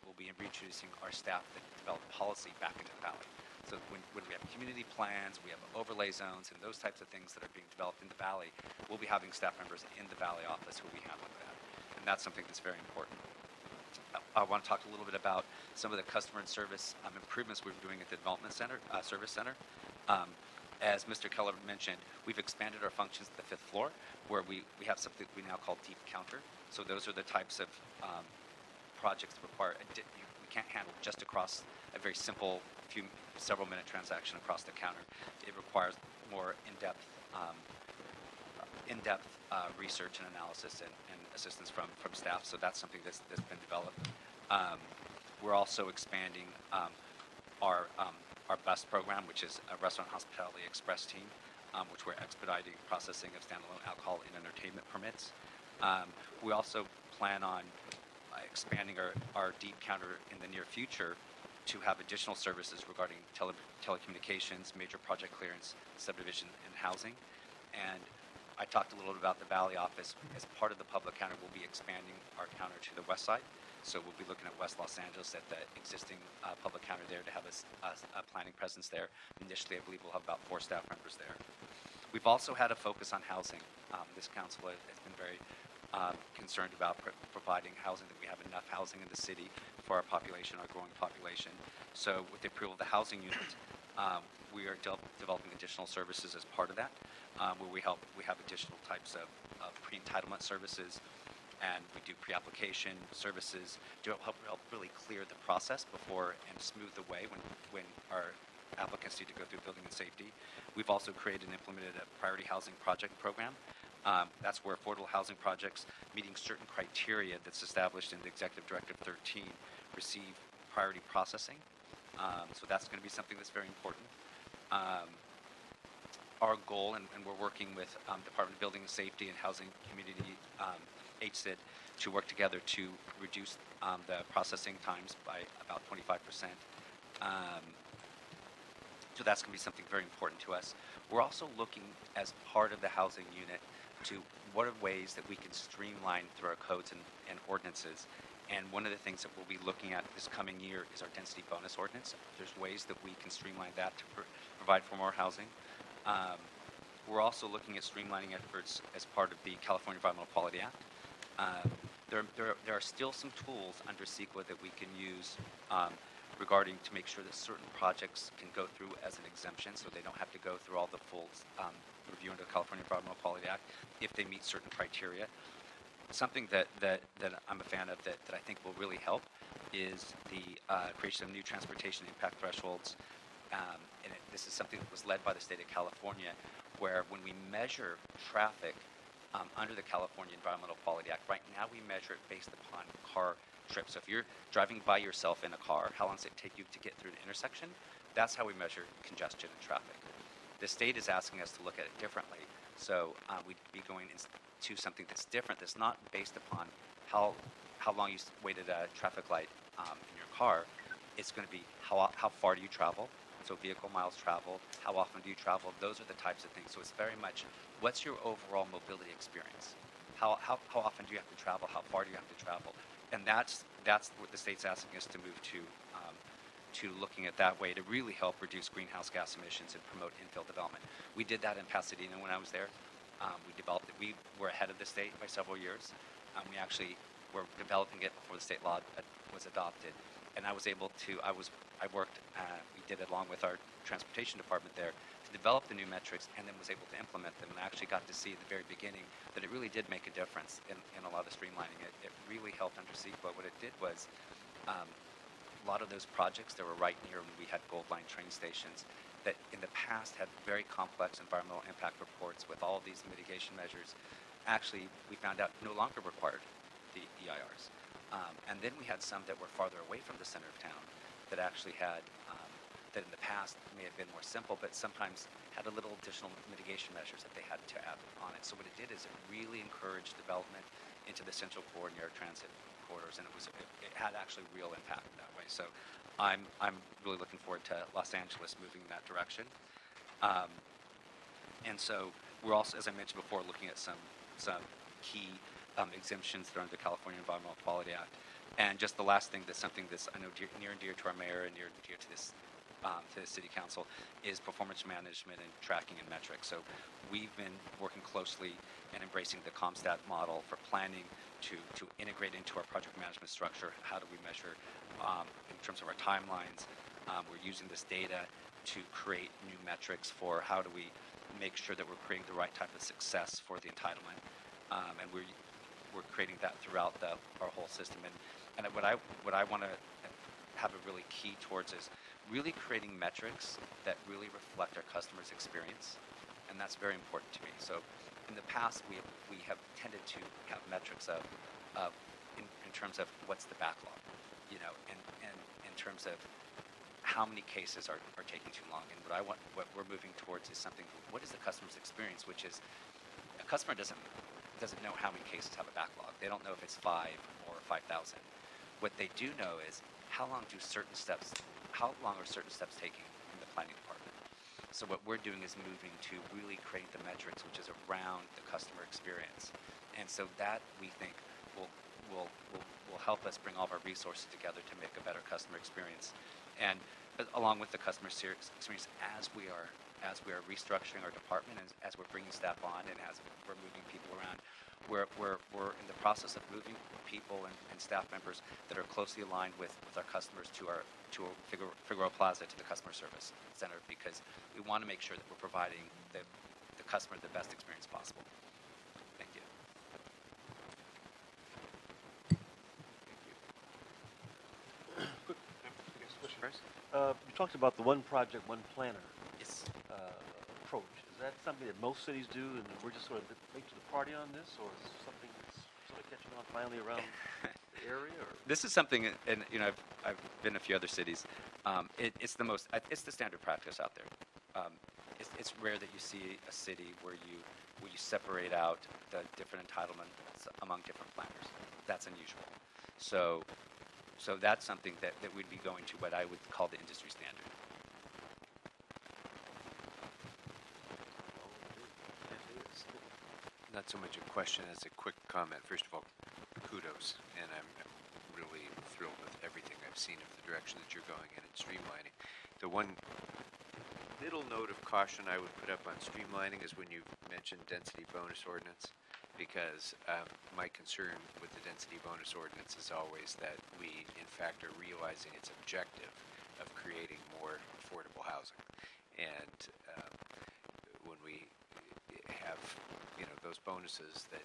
S9: we'll be reintroducing our staff that develop policy back into the Valley. So when we have community plans, we have overlay zones, and those types of things that are being developed in the Valley, we'll be having staff members in the Valley office who will be handling that. And that's something that's very important. I want to talk a little bit about some of the customer and service improvements we're doing at the Development Center, Service Center. As Mr. Keller mentioned, we've expanded our functions to the 5th floor, where we have something we now call Deep Counter. So those are the types of projects that require, we can't handle just across a very simple several minute transaction across the counter. It requires more in-depth research and analysis and assistance from staff. So that's something that's been developed. We're also expanding our bus program, which is a Restaurant Hospitality Express team, which we're expediting processing of standalone alcohol and entertainment permits. We also plan on expanding our deep counter in the near future to have additional services regarding telecommunications, major project clearance, subdivision, and housing. And I talked a little bit about the Valley office. As part of the public counter, we'll be expanding our counter to the west side. So we'll be looking at West Los Angeles at the existing public counter there to have a planning presence there. Initially, I believe we'll have about 4 staff members there. We've also had a focus on housing. This council has been very concerned about providing housing, that we have enough housing in the city for our population, our growing population. So with the approval of the housing unit, We are developing additional services as part of that, where we have additional types of pre-entitlement services, and we do pre-application services to help really clear the process before and smooth the way when our applicants need to go through building and safety. We've also created and implemented a priority housing project program. That's where affordable housing projects meeting certain criteria that's established in the Executive Directive 13 receive priority processing. So that's going to be something that's very important. Our goal, and we're working with Department of Building and Safety and Housing Community, HCID, to work together to reduce the processing times by about 25%. So that's going to be something very important to us. We're also looking, as part of the housing unit, to what are ways that we can streamline through our codes and ordinances. And one of the things that we'll be looking at this coming year is our density bonus ordinance. There's ways that we can streamline that to provide for more housing. We're also looking at streamlining efforts as part of the California Environmental Quality Act. There are still some tools under CEQA that we can use regarding to make sure that certain projects can go through as an exemption, so they don't have to go through all the full review under the California Environmental Quality Act if they meet certain criteria. Something that I'm a fan of that I think will really help is the creation of new transportation impact thresholds. This is something that was led by the state of California, where when we measure traffic under the California Environmental Quality Act, right now we measure it based upon car trips. So if you're driving by yourself in a car, how long does it take you to get through the intersection? That's how we measure congestion and traffic. The state is asking us to look at it differently. So we'd be going to something that's different, that's not based upon how long you waited at a traffic light in your car. It's going to be how far do you travel? So vehicle miles traveled, how often do you travel? Those are the types of things. So it's very much, what's your overall mobility experience? How often do you have to travel? How far do you have to travel? And that's what the state's asking us to move to looking at that way to really help reduce greenhouse gas emissions and promote infill development. We did that in Pasadena when I was there. We developed it. We were ahead of the state by several years. We actually were developing it before the state law was adopted. And I was able to, we did it along with our transportation department there to develop the new metrics, and then was able to implement them. And I actually got to see at the very beginning that it really did make a difference in a lot of streamlining. It really helped under CEQA. What it did was a lot of those projects that were right near when we had Gold Line train stations that in the past had very complex environmental impact reports with all of these mitigation measures, actually we found out no longer required the EIRs. And then we had some that were farther away from the center of town that actually had, that in the past may have been more simple, but sometimes had a little additional mitigation measures that they had to add on it. So what it did is it really encouraged development into the central core and air transit corridors, and it had actually real impact that way. So I'm really looking forward to Los Angeles moving in that direction. And so we're also, as I mentioned before, looking at some key exemptions that are under the California Environmental Quality Act. And just the last thing that's something that's I know near and dear to our mayor and near and dear to this to the city council is performance management and tracking and metrics. So we've been working closely and embracing the ComStat model for planning to integrate into our project management structure. How do we measure in terms of our timelines? We're using this data to create new metrics for how do we make sure that we're creating the right type of success for the entitlement. And we're creating that throughout our whole system. And what I want to have a really key towards is really creating metrics that really reflect our customers' experience, and that's very important to me. So in the past, we have tended to have metrics of in terms of what's the backlog, and in terms of how many cases are taking too long. And what we're moving towards is something, what is the customer's experience, which is a customer doesn't know how many cases have a backlog. They don't know if it's 5 or 5,000. What they do know is how long are certain steps taking in the planning department. So what we're doing is moving to really create the metrics, which is around the customer experience. And so that we think will help us bring all of our resources together to make a better customer experience. And along with the customer experience as we are restructuring our department, and as we're bringing staff on, and as we're moving people around, we're in the process of moving people and staff members that are closely aligned with our customers to Figueroa Plaza, to the customer service center, because we want to make sure that we're providing the customer the best experience possible. Thank you.
S5: You talked about the one project, one planner
S9: Yes.
S5: approach. Is that something that most cities do, and we're just sort of late to the party on this, or is this something that's sort of catching on finally around the area? Or?
S9: This is something, and I've been in a few other cities. It's the standard practice out there. It's rare that you see a city where you separate out the different entitlements among different planners. That's unusual. So that's something that we'd be going to what I would call the industry standard.
S1: Not so much a question as a quick comment. First of all, kudos, and I'm really thrilled with everything I've seen of the direction that you're going in and streamlining. The one little note of caution I would put up on streamlining is when you mentioned density bonus ordinance, because my concern with the density bonus ordinance is always that we, in fact, are realizing its objective of creating more affordable housing. And when we have, those bonuses that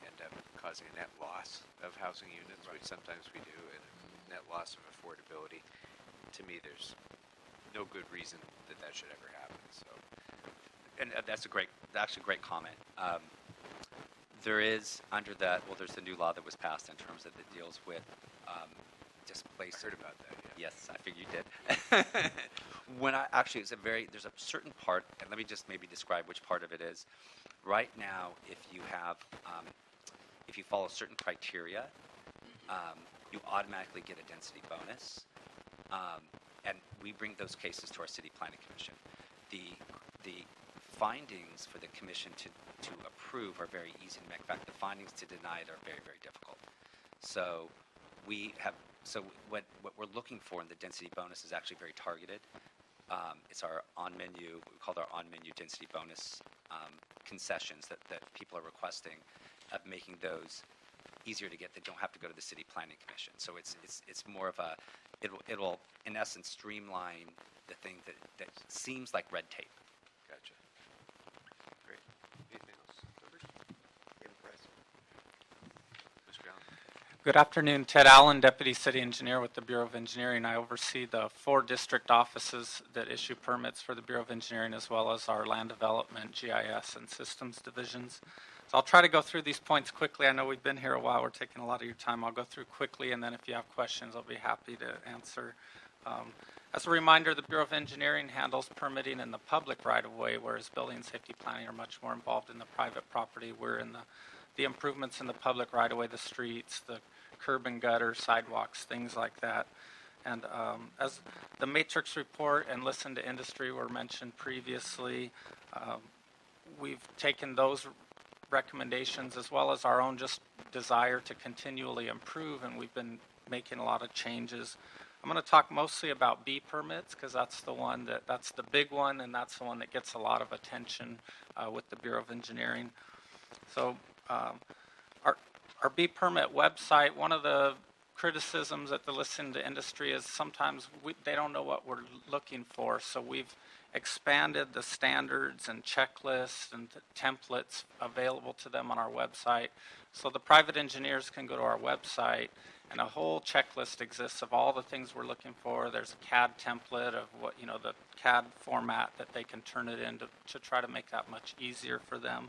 S1: end up causing a net loss of housing units, which sometimes we do, and a net loss of affordability, to me, there's no good reason that should ever happen. So,
S9: And that's actually a great comment. There is under that. Well, there's the new law that was passed in terms of that deals with displaced.
S1: I heard about that. Yeah.
S9: Yes, I figured you did. There's a certain part, and let me just maybe describe which part of it is. Right now, if you follow certain criteria, you automatically get a density bonus, and we bring those cases to our city planning commission. The findings for the commission to approve are very easy to make. In fact, the findings to deny it are very, very difficult. So what we're looking for in the density bonus is actually very targeted. It's our on-menu, we call it our on-menu density bonus concessions that people are requesting, of making those easier to get. They don't have to go to the city planning commission. So it's more of it'll in essence streamline the thing that seems like red tape.
S1: Gotcha. Great. Anything else? David Price. Mr. Allen.
S10: Good afternoon. Ted Allen, Deputy City Engineer with the Bureau of Engineering. I oversee the 4 district offices that issue permits for the Bureau of Engineering, as well as our land development, GIS, and systems divisions. So I'll try to go through these points quickly. I know we've been here a while. We're taking a lot of your time. I'll go through quickly, and then if you have questions, I'll be happy to answer. As a reminder, the Bureau of Engineering handles permitting in the public right-of-way, whereas building and safety planning are much more involved in the private property. We're in the improvements in the public right-of-way, the streets, the curb and gutter, sidewalks, things like that. And as the Matrix report and Listen to Industry were mentioned previously, we've taken those recommendations as well as our own just desire to continually improve, and we've been making a lot of changes. I'm going to talk mostly about B permits because that's the big one, and that's the one that gets a lot of attention with the Bureau of Engineering. So our B permit website, one of the criticisms at the Listen to Industry is sometimes they don't know what we're looking for. So we've expanded the standards and checklists and templates available to them on our website. So the private engineers can go to our website, and a whole checklist exists of all the things we're looking for. There's a CAD template of the CAD format that they can turn it in to try to make that much easier for them.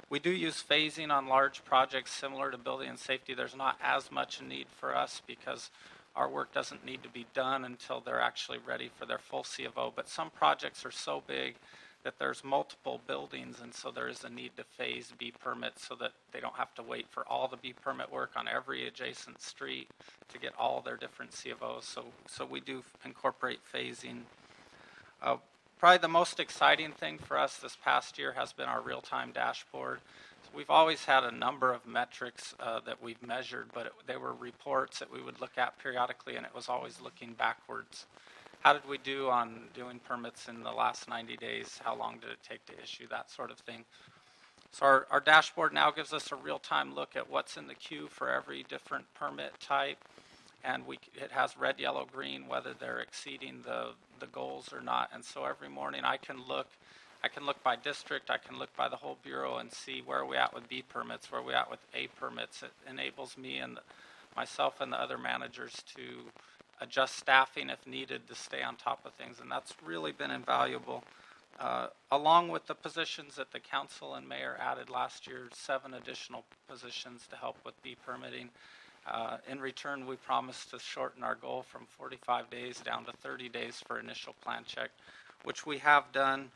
S10: We do use phasing on large projects similar to building and safety. There's not as much a need for us because our work doesn't need to be done until they're actually ready for their full C of O. But some projects are so big that there's multiple buildings, and so there is a need to phase B permits so that they don't have to wait for all the B permit work on every adjacent street to get all their different C of Os. So we do incorporate phasing. Probably the most exciting thing for us this past year has been our real-time dashboard. we've always had a number of metrics that we've measured, but they were reports that we would look at periodically, and it was always looking backwards. How did we do on doing permits in the last 90 days? How long did it take to issue? That sort of thing. So our dashboard now gives us a real-time look at what's in the queue for every different permit type, and it has red, yellow, green, whether they're exceeding the goals or not. And so every morning I can look by district, I can look by the whole bureau and see where we at with B permits, where we at with A permits. It enables me and myself and the other managers to adjust staffing if needed to stay on top of things, and that's really been invaluable. Along with the positions that the council and mayor added last year, 7 additional positions to help with B permitting. In return, we promised to shorten our goal from 45 days down to 30 days for initial plan check, which we have done.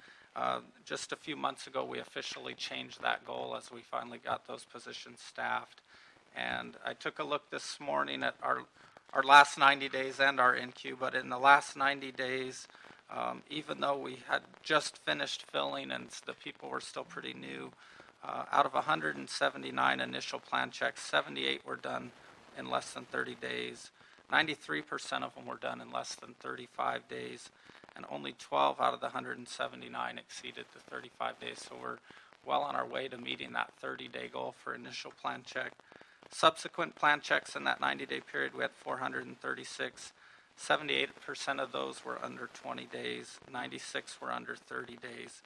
S10: Just a few months ago, we officially changed that goal as we finally got those positions staffed. And I took a look this morning at our last 90 days and our NQ, but in the last 90 days, even though we had just finished filling and the people were still pretty new, out of 179 initial plan checks, 78 were done in less than 30 days. 93% of them were done in less than 35 days, and only 12 out of the 179 exceeded the 35 days. So we're well on our way to meeting that 30-day goal for initial plan check. Subsequent plan checks in that 90-day period, we had 436. 78% of those were under 20 days, 96 were under 30 days,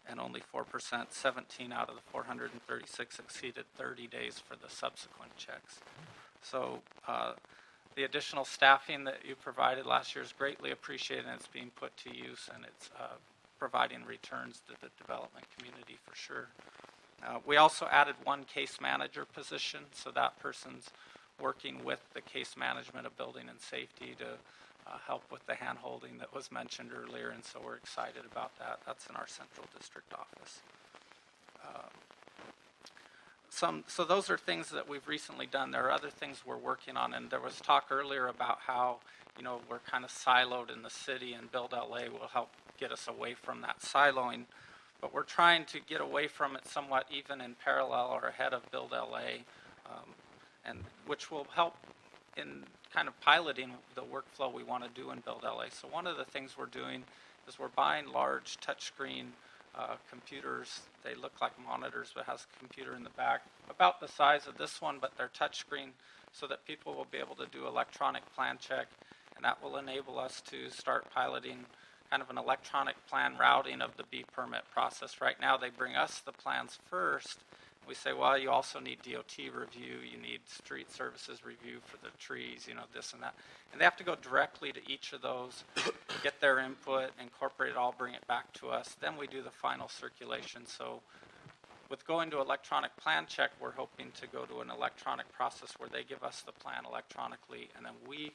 S10: and only 4%, 17 out of the 436 exceeded 30 days for the subsequent checks. So the additional staffing that you provided last year is greatly appreciated, and it's being put to use, and it's providing returns to the development community for sure. We also added 1 case manager position, so that person's working with the case management of building and safety to help with the hand-holding that was mentioned earlier, and so we're excited about that. That's in our central district office. So those are things that we've recently done. There are other things we're working on, and there was talk earlier about how, we're kind of siloed in the city, and Build LA will help get us away from that siloing. But we're trying to get away from it somewhat, even in parallel or ahead of Build LA, and which will help in kind of piloting the workflow we want to do in Build LA. So one of the things we're doing is we're buying large touchscreen computers. They look like monitors, but has a computer in the back, about the size of this one, but they're touchscreen, so that people will be able to do electronic plan check, and that will enable us to start piloting kind of an electronic plan routing of the B permit process. Right now, they bring us the plans first. We say, well, you also need DOT review, you need street services review for the trees, this and that. And they have to go directly to each of those, get their input, incorporate it all, bring it back to us. Then we do the final circulation. So with going to electronic plan check, we're hoping to go to an electronic process where they give us the plan electronically, and then we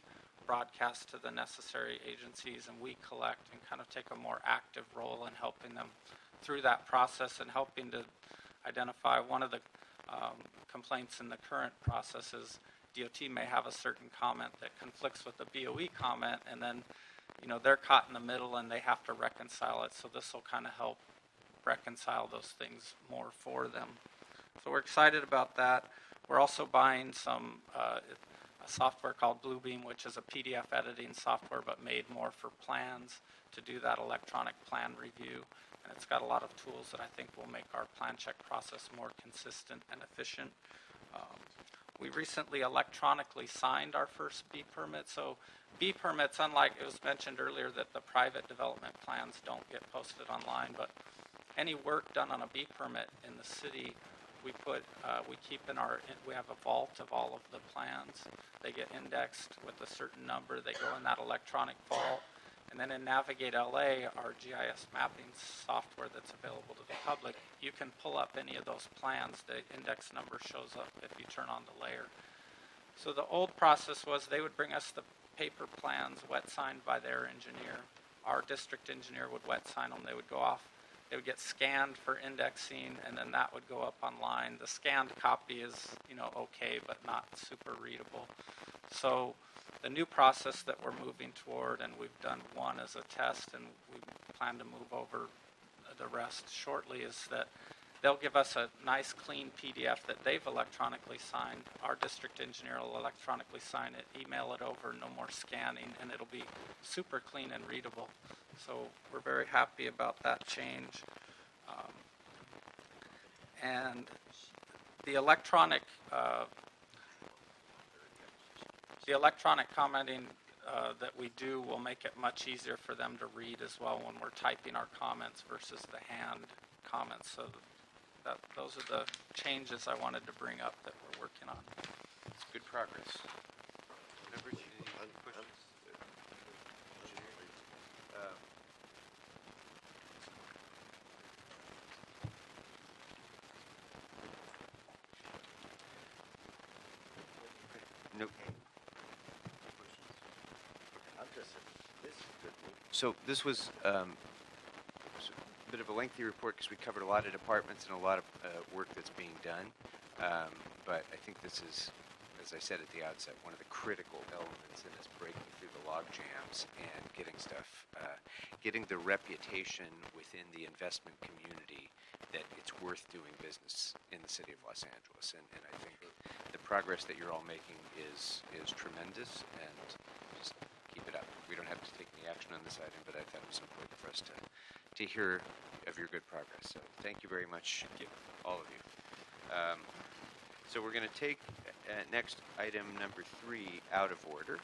S10: broadcast to the necessary agencies, and we collect and kind of take a more active role in helping them through that process and helping to identify. One of the complaints in the current process is DOT may have a certain comment that conflicts with the BOE comment, and then they're caught in the middle and they have to reconcile it. So this will kind of help reconcile those things more for them. So we're excited about that. We're also buying some a software called Bluebeam, which is a PDF editing software but made more for plans to do that electronic plan review. And it's got a lot of tools that I think will make our plan check process more consistent and efficient. We recently electronically signed our first B permit. So B permits, unlike it was mentioned earlier that the private development plans don't get posted online, but any work done on a B permit in the city, we keep we have a vault of all of the plans. They get indexed with a certain number. They go in that electronic vault. And then in Navigate LA, our GIS mapping software that's available to the public, you can pull up any of those plans. The index number shows up if you turn on the layer. So the old process was they would bring us the paper plans wet signed by their engineer. Our district engineer would wet sign them. They would go off. They would get scanned for indexing, and then that would go up online. The scanned copy is, okay, but not super readable. So the new process that we're moving toward, and we've done one as a test, and we plan to move over the rest shortly, is that they'll give us a nice clean PDF that they've electronically signed. Our district engineer will electronically sign it, email it over, no more scanning, and it'll be super clean and readable. So we're very happy about that change. And the electronic commenting that we do will make it much easier for them to read as well when we're typing our comments versus the hand comments. So those are the changes I wanted to bring up that we're working on.
S1: It's good progress. Members, any questions? No. So this was a bit of a lengthy report because we covered a lot of departments and a lot of work that's being done. But I think this is, as I said at the outset, one of the critical elements in this breaking through the log jams and getting stuff, getting the reputation within the investment community that it's worth doing business in the city of Los Angeles. And I think the progress that you're all making is tremendous, and just keep it up. We don't have to take any action on this item, but I thought it was important for us to hear of your good progress. So thank you very much, all of you. So we're going to take next item number 3 out of order.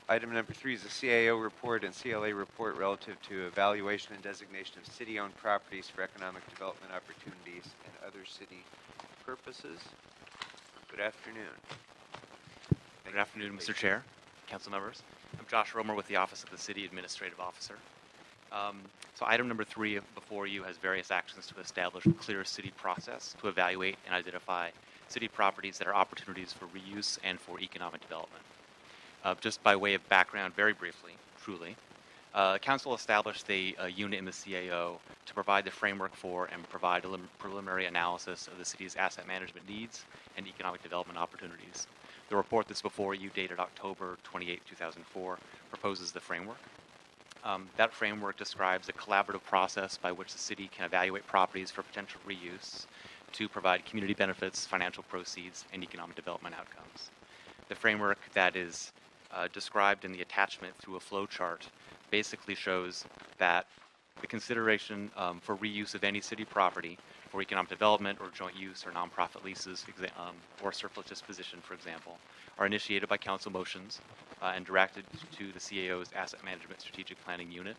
S1: Item number 3 is the CAO report and CLA report relative to evaluation and designation of city-owned properties for economic development opportunities and other city purposes. Good afternoon.
S11: Good afternoon, Mr. Chair, council members. I'm Josh Romer with the Office of the City Administrative Officer. So item number 3 before you has various actions to establish a clear city process to evaluate and identify city properties that are opportunities for reuse and for economic development. Just by way of background, very briefly, truly, Council established a unit in the CAO to provide the framework for and provide a preliminary analysis of the city's asset management needs and economic development opportunities. The report that's before you, dated October 28, 2004, proposes the framework. That framework describes a collaborative process by which the city can evaluate properties for potential reuse to provide community benefits, financial proceeds, and economic development outcomes. The framework that is described in the attachment through a flow chart basically shows that the consideration for reuse of any city property for economic development or joint use or nonprofit leases or surplus disposition, for example, are initiated by council motions and directed to the CAO's Asset Management Strategic Planning Unit.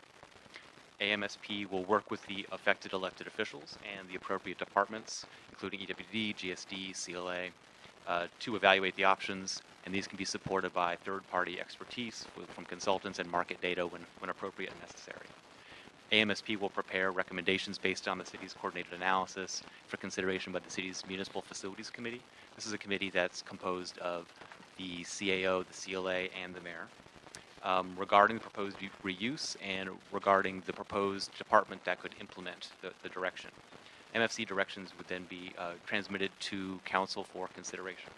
S11: AMSP will work with the affected elected officials and the appropriate departments, including EWD, GSD, CLA, to evaluate the options, and these can be supported by third-party expertise from consultants and market data when appropriate and necessary. AMSP will prepare recommendations based on the city's coordinated analysis for consideration by the city's Municipal Facilities Committee. This is a committee that's composed of the CAO, the CLA, and the mayor. Regarding the proposed reuse and regarding the proposed department that could implement the direction. MFC directions would then be transmitted to council for consideration.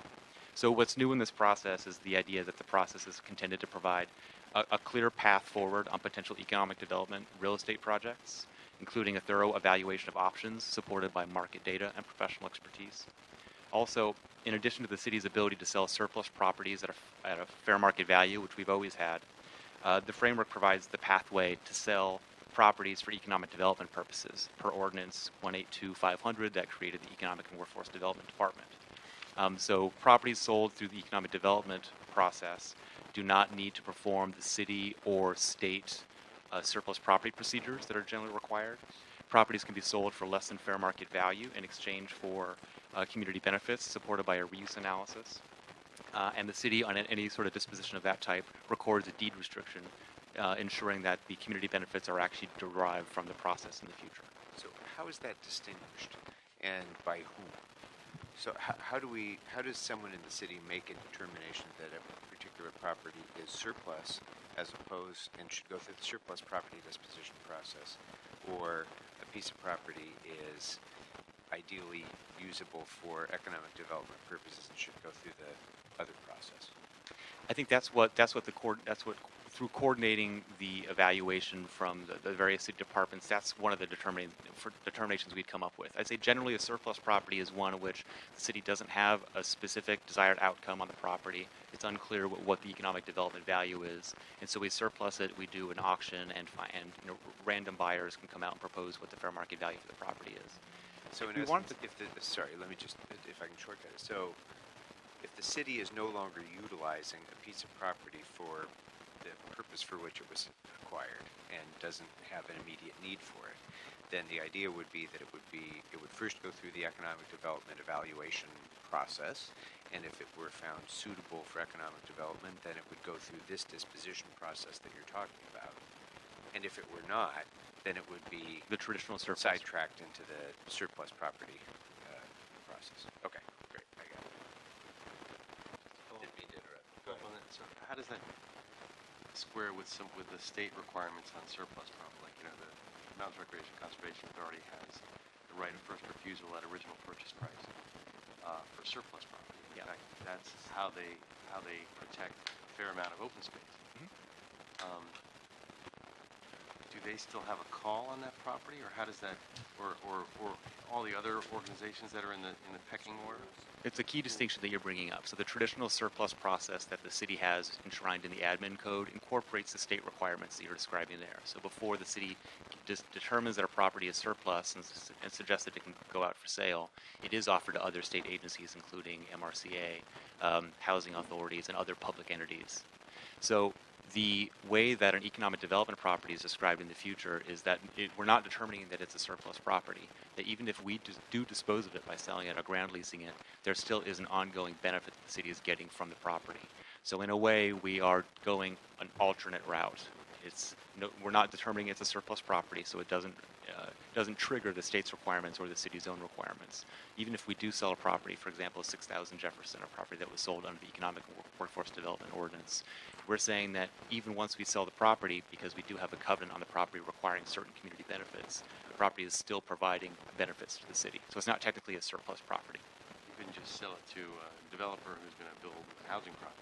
S11: So what's new in this process is the idea that the process is intended to provide a clear path forward on potential economic development real estate projects, including a thorough evaluation of options supported by market data and professional expertise. Also, in addition to the city's ability to sell surplus properties at a fair market value, which we've always had, the framework provides the pathway to sell properties for economic development purposes per Ordinance 182-500 that created the Economic and Workforce Development Department. So properties sold through the economic development process do not need to perform the city or state surplus property procedures that are generally required. Properties can be sold for less than fair market value in exchange for community benefits supported by a reuse analysis. And the city, on any sort of disposition of that type, records a deed restriction, ensuring that the community benefits are actually derived from the process in the future.
S1: So how is that distinguished, and by whom? So how does someone in the city make a determination that a particular property is surplus as opposed and should go through the surplus property disposition process, or a piece of property is ideally usable for economic development purposes and should go through the other process?
S11: I think that's what through coordinating the evaluation from the various city departments, that's one of the determinations we'd come up with. I'd say generally a surplus property is one in which the city doesn't have a specific desired outcome on the property. It's unclear what the economic development value is, and so we surplus it. We do an auction, and random buyers can come out and propose what the fair market value for the property is.
S1: So in essence, sorry, let me just, if I can shortcut it. So if the city is no longer utilizing a piece of property for the purpose for which it was acquired and doesn't have an immediate need for it, then the idea would be that it would first go through the economic development evaluation process, and if it were found suitable for economic development, then it would go through this disposition process that you're talking about. And if it were not, then it would be
S11: the traditional surplus
S1: sidetracked into the surplus property process. Okay, great, I got it. Didn't mean to interrupt. Go ahead.
S7: On that, so how does that square with the state requirements on surplus property? Like, the Mountains Recreation Conservation Authority has the right of first refusal at original purchase price for surplus property. In fact, that's how they protect a fair amount of open space. Mm-hmm. Do they still have a call on that property, or how does that, or all the other organizations that are in the pecking order?
S11: It's a key distinction that you're bringing up. So the traditional surplus process that the city has enshrined in the admin code incorporates the state requirements that you're describing there. So before the city determines that a property is surplus and suggests that it can go out for sale, it is offered to other state agencies, including MRCA, housing authorities, and other public entities. So the way that an economic development property is described in the future is that we're not determining that it's a surplus property, that even if we do dispose of it by selling it or ground leasing it, there still is an ongoing benefit that the city is getting from the property. So in a way, we are going an alternate route. We're not determining it's a surplus property, so it doesn't trigger the state's requirements or the city's own requirements. Even if we do sell a property, for example, 6,000 Jefferson, a property that was sold under the Economic Workforce Development Ordinance, we're saying that even once we sell the property, because we do have a covenant on the property requiring certain community benefits, the property is still providing benefits to the city. So it's not technically a surplus property.
S7: You couldn't just sell it to a developer who's going to build a housing project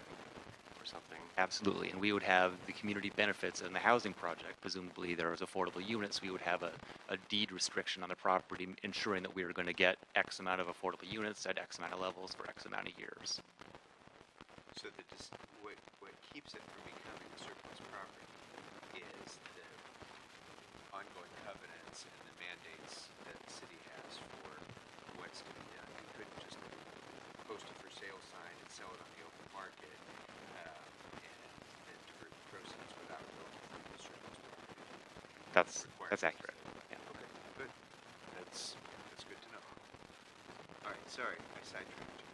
S7: or something.
S11: Absolutely, and we would have the community benefits in the housing project. Presumably there was affordable units. We would have a deed restriction on the property, ensuring that we are going to get X amount of affordable units at X amount of levels for X amount of years.
S1: So what keeps it from becoming a surplus property is the ongoing covenants and the mandates that the city has for what's to be done. You couldn't just post a for sale sign and sell it on the open market and divert the proceeds without going through the surplus property.
S11: That's accurate. Yeah.
S1: Okay, good. That's good to know. All right, sorry, I sidetracked you.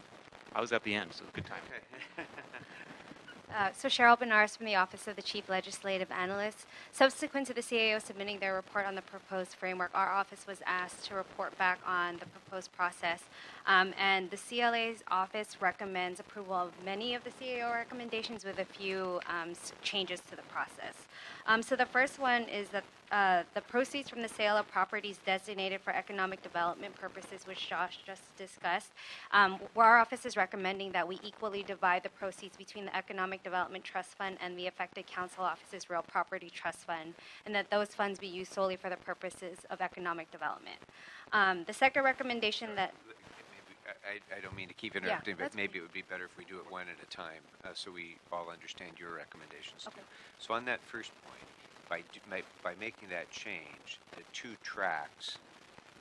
S11: I was at the end, so good time.
S1: Okay.
S12: So Cheryl Benares from the Office of the Chief Legislative Analyst. Subsequent to the CAO submitting their report on the proposed framework, our office was asked to report back on the proposed process. And the CLA's office recommends approval of many of the CAO recommendations with a few changes to the process. So the first one is that the proceeds from the sale of properties designated for economic development purposes, which Josh just discussed, where our office is recommending that we equally divide the proceeds between the Economic Development Trust Fund and the affected council office's Real Property Trust Fund, and that those funds be used solely for the purposes of economic development. The second recommendation that...
S1: I don't mean to keep interrupting,
S12: yeah,
S1: but maybe it would be better if we do it one at a time so we all understand your recommendations
S12: Okay.
S1: too. So on that first point, by making that change, the two tracks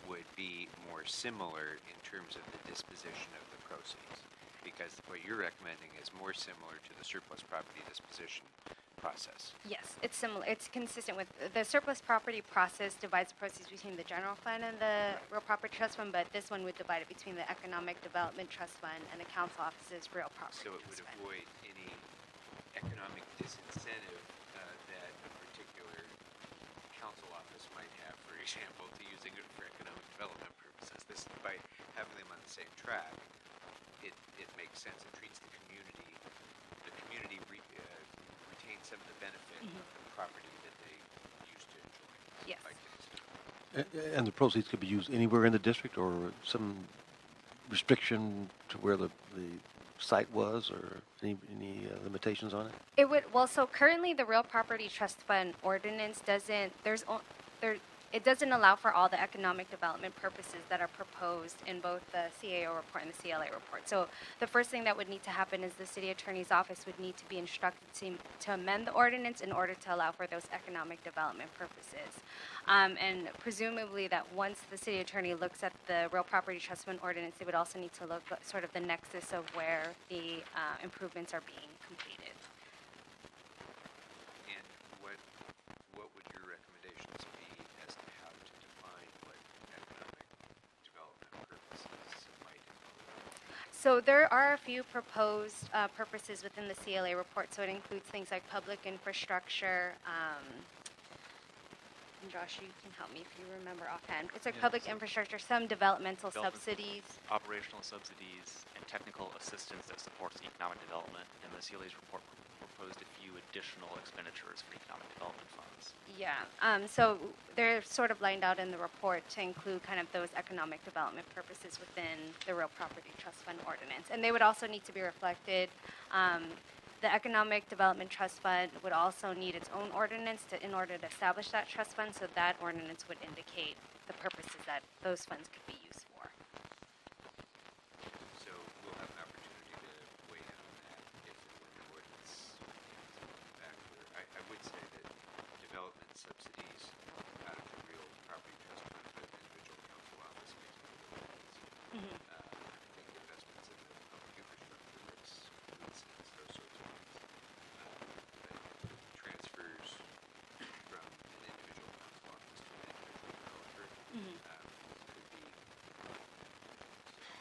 S1: would be more similar in terms of the disposition of the proceeds, because what you're recommending is more similar to the surplus property disposition process.
S12: Yes, it's similar. It's consistent with the surplus property process divides the proceeds between the general fund and the Real Property Trust Fund, but this one would divide it between the Economic Development Trust Fund and the council office's Real Property
S1: So it
S12: Trust
S1: would
S12: Fund.
S1: avoid any economic disincentive that a particular council office might have, for example, to using it for economic development purposes. This, by having them on the same track, it makes sense. It treats the community retains some of the benefit of the property that they used to enjoy.
S12: Yes.
S5: And the proceeds could be used anywhere in the district, or some restriction to where the site was, or any limitations on it?
S12: It would, well, so currently the Real Property Trust Fund ordinance doesn't, it doesn't allow for all the economic development purposes that are proposed in both the CAO report and the CLA report. So the first thing that would need to happen is the city attorney's office would need to be instructed to amend the ordinance in order to allow for those economic development purposes. And presumably that once the city attorney looks at the Real Property Trust Fund ordinance, they would also need to look at sort of the nexus of where the improvements are being completed.
S1: And what would your recommendations be as to how to define what economic development purposes might include?
S12: So there are a few proposed purposes within the CLA report. So it includes things like public infrastructure. And Josh, you can help me if you remember offhand. It's like
S11: Yeah,
S12: public
S11: so
S12: infrastructure, some developmental
S11: Development-
S12: subsidies.
S11: Operational subsidies and technical assistance that supports economic development, and the CLA's report proposed a few additional expenditures for economic development funds.
S12: Yeah. So they're sort of lined out in the report to include kind of those economic development purposes within the Real Property Trust Fund ordinance. And they would also need to be reflected. The Economic Development Trust Fund would also need its own ordinance in order to establish that trust fund, so that ordinance would indicate the purposes that those funds could be used for.
S1: So we'll have an opportunity to weigh in on that if and when the ordinance comes back. I would say that development subsidies out of the Real Property Trust Fund for the individual council office makes a little bit of sense. I think investments in the public infrastructure makes good sense, those sorts of things. But transfers from an individual council office to an individual developer could be.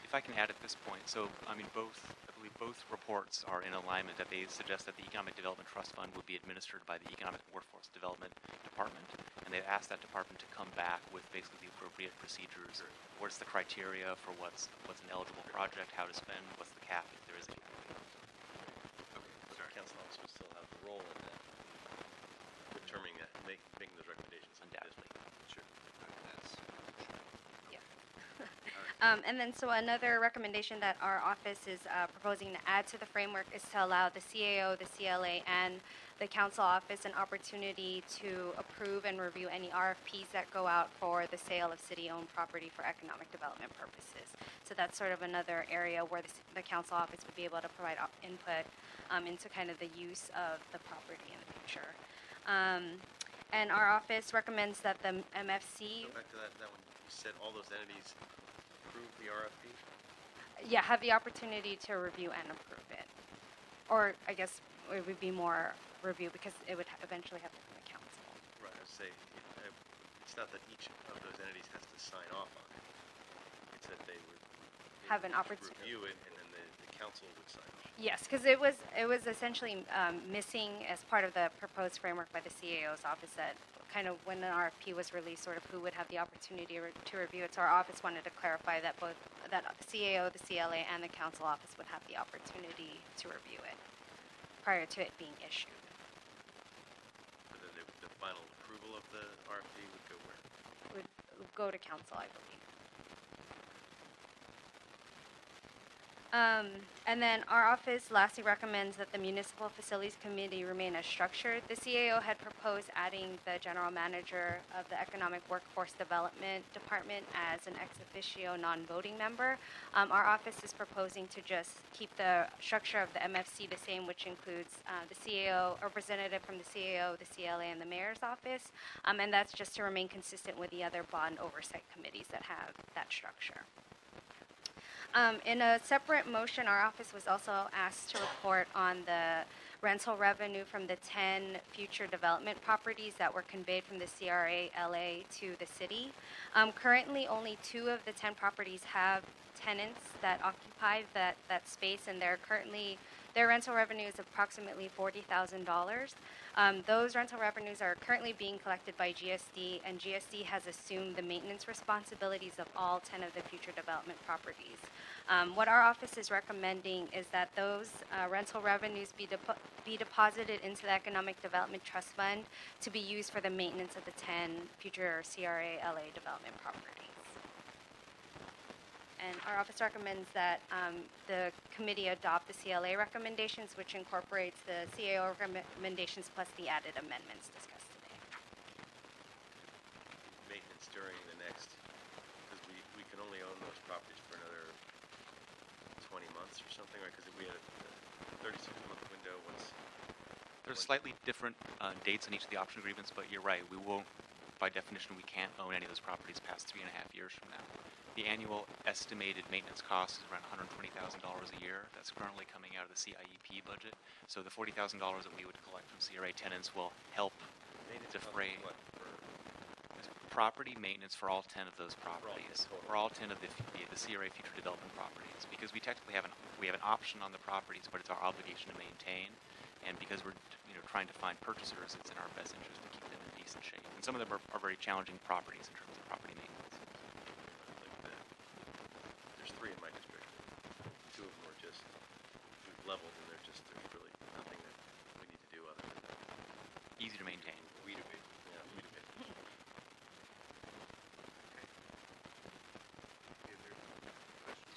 S11: If I can add at this point, so I believe both reports are in alignment that they suggest that the Economic Development Trust Fund would be administered by the Economic Workforce Development Department, and they've asked that department to come back with basically the appropriate procedures. What's the criteria for what's an eligible project, how to spend, what's the cap if there is a cap.
S1: Okay, sorry.
S7: Council office would still have a role in that, determining that, making those recommendations.
S11: Undoubtedly.
S1: Sure. That's
S12: And then so another recommendation that our office is proposing to add to the framework is to allow the CAO, the CLA, and the council office an opportunity to approve and review any RFPs that go out for the sale of city-owned property for economic development purposes. So that's sort of another area where the council office would be able to provide input into kind of the use of the property in the future. And our office recommends that the MFC
S7: Go back to that one, you said all those entities approve the RFP?
S12: have the opportunity to review and approve it. Or I guess it would be more review because it would eventually have to come to council.
S7: Right, I would say, it's not that each of those entities has to sign off on it. It's that they would
S12: Have an
S7: each
S12: opportunity.
S7: review it, and then the council would sign off.
S12: Yes, because it was essentially missing as part of the proposed framework by the CAO's office that kind of when an RFP was released, sort of who would have the opportunity to review it. So our office wanted to clarify that both the CAO, the CLA, and the council office would have the opportunity to review it prior to it being issued.
S7: But then the final approval of the RFP would go where?
S12: It would go to council, I believe. And then our office lastly recommends that the Municipal Facilities Committee remain as structured. The CAO had proposed adding the general manager of the Economic Workforce Development Department as an ex officio non-voting member. Our office is proposing to just keep the structure of the MFC the same, which includes the CAO, a representative from the CAO, the CLA, and the mayor's office. And that's just to remain consistent with the other bond oversight committees that have that structure. In a separate motion, our office was also asked to report on the rental revenue from the 10 future development properties that were conveyed from the CRA LA to the city. Currently, only 2 of the 10 properties have tenants that occupy that space, and their rental revenue is approximately $40,000. Those rental revenues are currently being collected by GSD, and GSD has assumed the maintenance responsibilities of all 10 of the future development properties. What our office is recommending is that those rental revenues be deposited into the Economic Development Trust Fund to be used for the maintenance of the 10 future CRA LA development properties. and our office recommends that the committee adopt the CLA recommendations, which incorporates the CAO recommendations plus the added amendments discussed today.
S7: Maintenance during the next, because we can only own those properties for another 20 months or something, right? Because we had a 36-month window once.
S11: There's slightly different dates on each of the option agreements, but you're right. We won't, by definition, we can't own any of those properties past 3.5 years from now. The annual estimated maintenance cost is around $120,000 a year. That's currently coming out of the CIEP budget. So the $40,000 that we would collect from CRA tenants will help defray property maintenance for all 10 of those properties, for all 10 of the CRA future development properties, because we technically have an option on the properties, but it's our obligation to maintain. And because we're trying to find purchasers, it's in our best interest to keep them in decent shape. And some of them are very challenging properties in terms of property maintenance.
S7: There's 3 in my district. 2 of them are just we've leveled, and there's really nothing that we need to do other than that.
S11: Easy to maintain.
S7: Weed abatement. Yeah, weed abatement.
S1: Any other questions?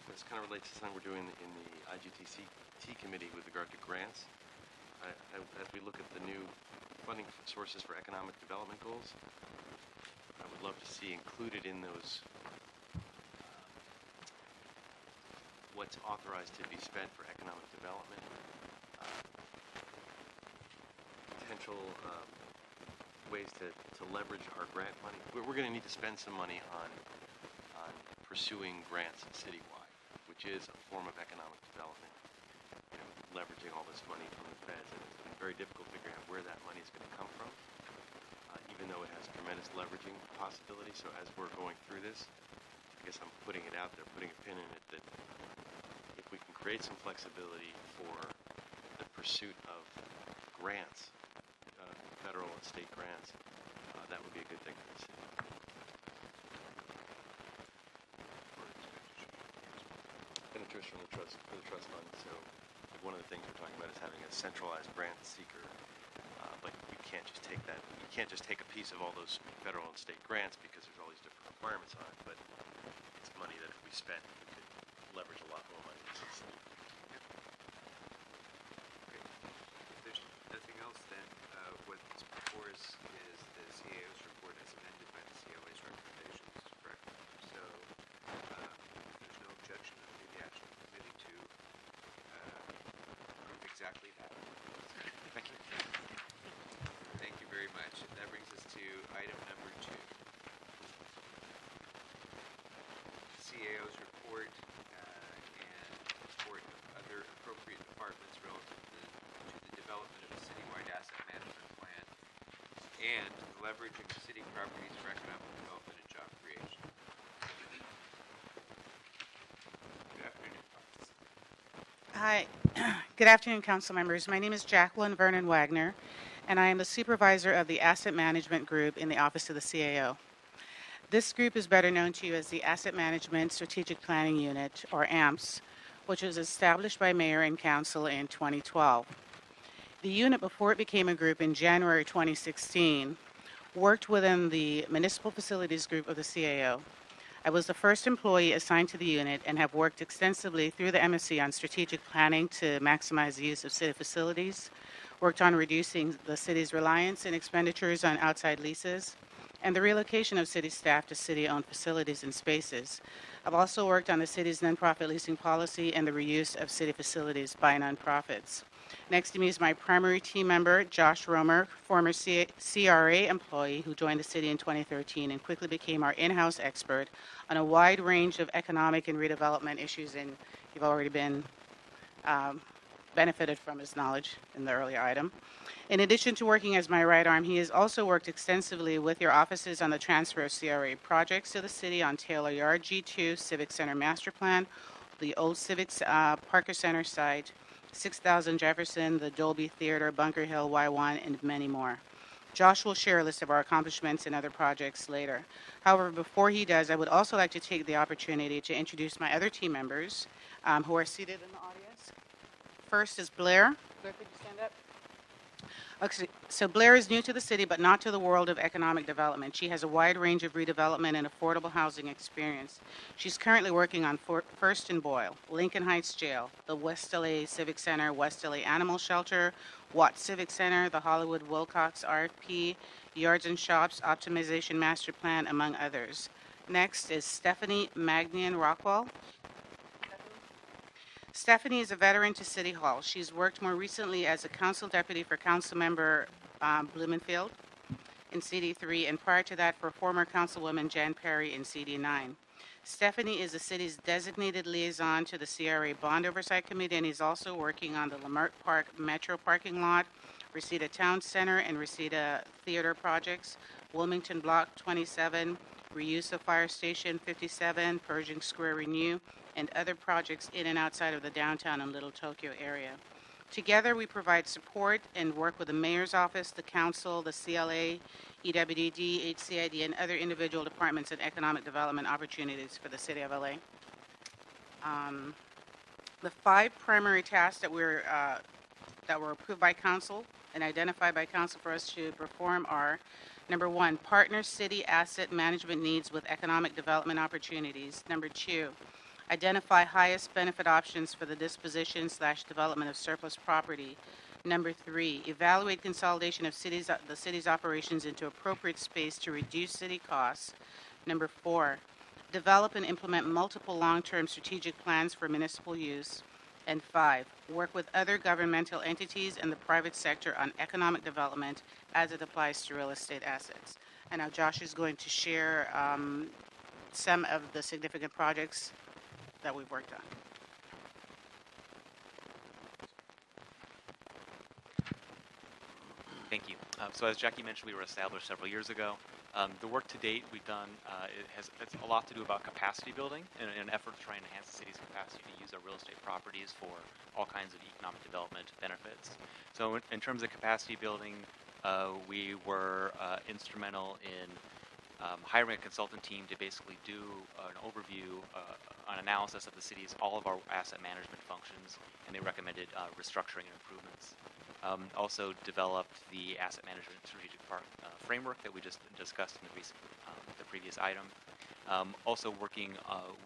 S7: This kind of relates to something we're doing in the IGTC committee with regard to grants. As we look at the new funding sources for economic development goals, I would love to see included in those what's authorized to be spent for economic development, potential ways to leverage our grant money. We're going to need to spend some money on pursuing grants citywide, which is a form of economic development. Leveraging all this money from the feds, and it's been very difficult figuring out where that money is going to come from, even though it has tremendous leveraging possibilities. So as we're going through this, I guess I'm putting it out there, putting a pin in it, that if we can create some flexibility for the pursuit of grants, federal and state grants, that would be a good thing for the city. Expenditures from the trust fund. So one of the things we're talking about is having a centralized grant seeker, but you can't just take that. You can't just take a piece of all those federal and state grants because there's all these different requirements on it. But it's money that if we spent, we could leverage a lot more money.
S1: Okay. If there's nothing else, then what's before us is the CAO's report as amended by the COA's recommendations, correct? So there's no objection to the action committee to approve exactly that.
S11: Thank you.
S1: Thank you very much. That brings us to item number 2. CAO's report and report of other appropriate departments relative to the development of a citywide asset management plan and leveraging city properties for economic development and job creation. Good afternoon.
S13: Hi. Good afternoon, council members. My name is Jacqueline Vernon Wagner, and I am the supervisor of the Asset Management Group in the Office of the CAO. This group is better known to you as the Asset Management Strategic Planning Unit, or AMPS, which was established by Mayor and Council in 2012. The unit, before it became a group in January 2016, worked within the Municipal Facilities Group of the CAO. I was the first employee assigned to the unit and have worked extensively through the MSC on strategic planning to maximize the use of city facilities, worked on reducing the city's reliance and expenditures on outside leases, and the relocation of city staff to city-owned facilities and spaces. I've also worked on the city's nonprofit leasing policy and the reuse of city facilities by nonprofits. Next to me is my primary team member, Josh Romer, former CRA employee who joined the city in 2013 and quickly became our in-house expert on a wide range of economic and redevelopment issues, and you've already been benefited from his knowledge in the earlier item. In addition to working as my right arm, he has also worked extensively with your offices on the transfer of CRA projects to the city on Taylor Yard G2, Civic Center Master Plan, the old Civics Parker Center site, 6000 Jefferson, the Dolby Theater, Bunker Hill, Y1, and many more. Josh will share a list of our accomplishments and other projects later. However, before he does, I would also like to take the opportunity to introduce my other team members who are seated in the audience. First is Blair. Blair, could you stand up? Okay, so Blair is new to the city, but not to the world of economic development. She has a wide range of redevelopment and affordable housing experience. She's currently working on First and Boyle, Lincoln Heights Jail, the West LA Civic Center, West LA Animal Shelter, Watts Civic Center, the Hollywood Wilcox RFP, Yards and Shops Optimization Master Plan, among others. Next is Stephanie Magnan Rockwall. Stephanie is a veteran to City Hall. She's worked more recently as a council deputy for Councilmember Blumenfield in CD3, and prior to that for former Councilwoman Jan Perry in CD9. Stephanie is the city's designated liaison to the CRA Bond Oversight Committee, and is also working on the Lamert Park Metro Parking Lot, Reseda Town Center, and Reseda Theater projects, Wilmington Block 27, reuse of Fire Station 57, Pershing Square Renew, and other projects in and outside of the downtown and Little Tokyo area. Together, we provide support and work with the mayor's office, the council, the CLA, EWDD, HCID, and other individual departments and economic development opportunities for the city of LA. The 5 primary tasks that were approved by council and identified by council for us to perform are: number 1, partner city asset management needs with economic development opportunities. Number 2, identify highest benefit options for the disposition/development of surplus property. Number 3, evaluate consolidation of the city's operations into appropriate space to reduce city costs. Number 4, develop and implement multiple long-term strategic plans for municipal use. And 5, work with other governmental entities and the private sector on economic development as it applies to real estate assets. And now Josh is going to share some of the significant projects that we've worked on.
S11: Thank you. So as Jackie mentioned, we were established several years ago. The work to date we've done it's a lot to do about capacity building in an effort to try and enhance the city's capacity to use our real estate properties for all kinds of economic development benefits. So in terms of capacity building, we were instrumental in hiring a consultant team to basically do an overview, an analysis of the city's, all of our asset management functions, and they recommended restructuring and improvements. Also developed the asset management strategic framework that we just discussed in the previous item. Also working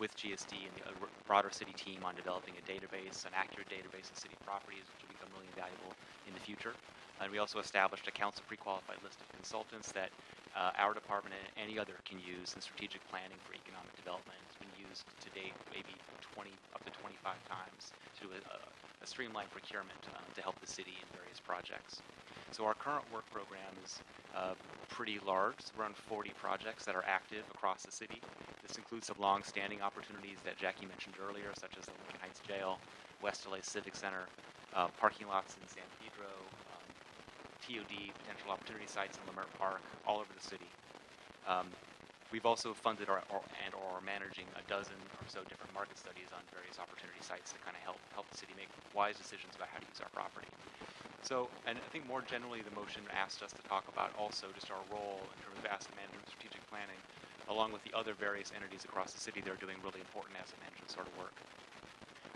S11: with GSD and the broader city team on developing a database, an accurate database of city properties, which will become really valuable in the future. And we also established a council pre-qualified list of consultants that our department and any other can use in strategic planning for economic development. It's been used to date maybe up to 25 times to do a streamlined procurement to help the city in various projects. So our current work program is pretty large. It's around 40 projects that are active across the city. This includes some long-standing opportunities that Jackie mentioned earlier, such as the Lincoln Heights Jail, West LA Civic Center, parking lots in San Pedro, TOD, potential opportunity sites in Lamert Park, all over the city. We've also funded or are managing a dozen or so different market studies on various opportunity sites that kind of help the city make wise decisions about how to use our property. So, and I think more generally, the motion asked us to talk about also just our role in terms of asset management, strategic planning, along with the other various entities across the city that are doing really important asset management sort of work.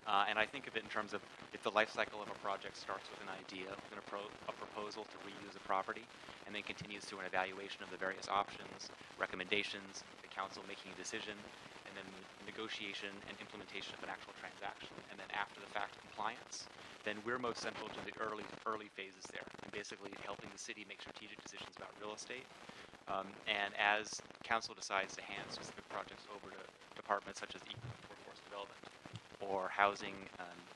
S11: And I think of it in terms of if the life cycle of a project starts with an idea, with a proposal to reuse a property, and then continues through an evaluation of the various options, recommendations, the council making a decision, and then negotiation and implementation of an actual transaction, and then after the fact compliance, then we're most central to the early phases there, and basically helping the city make strategic decisions about real estate. And as council decides to hand specific projects over to departments such as workforce development or housing,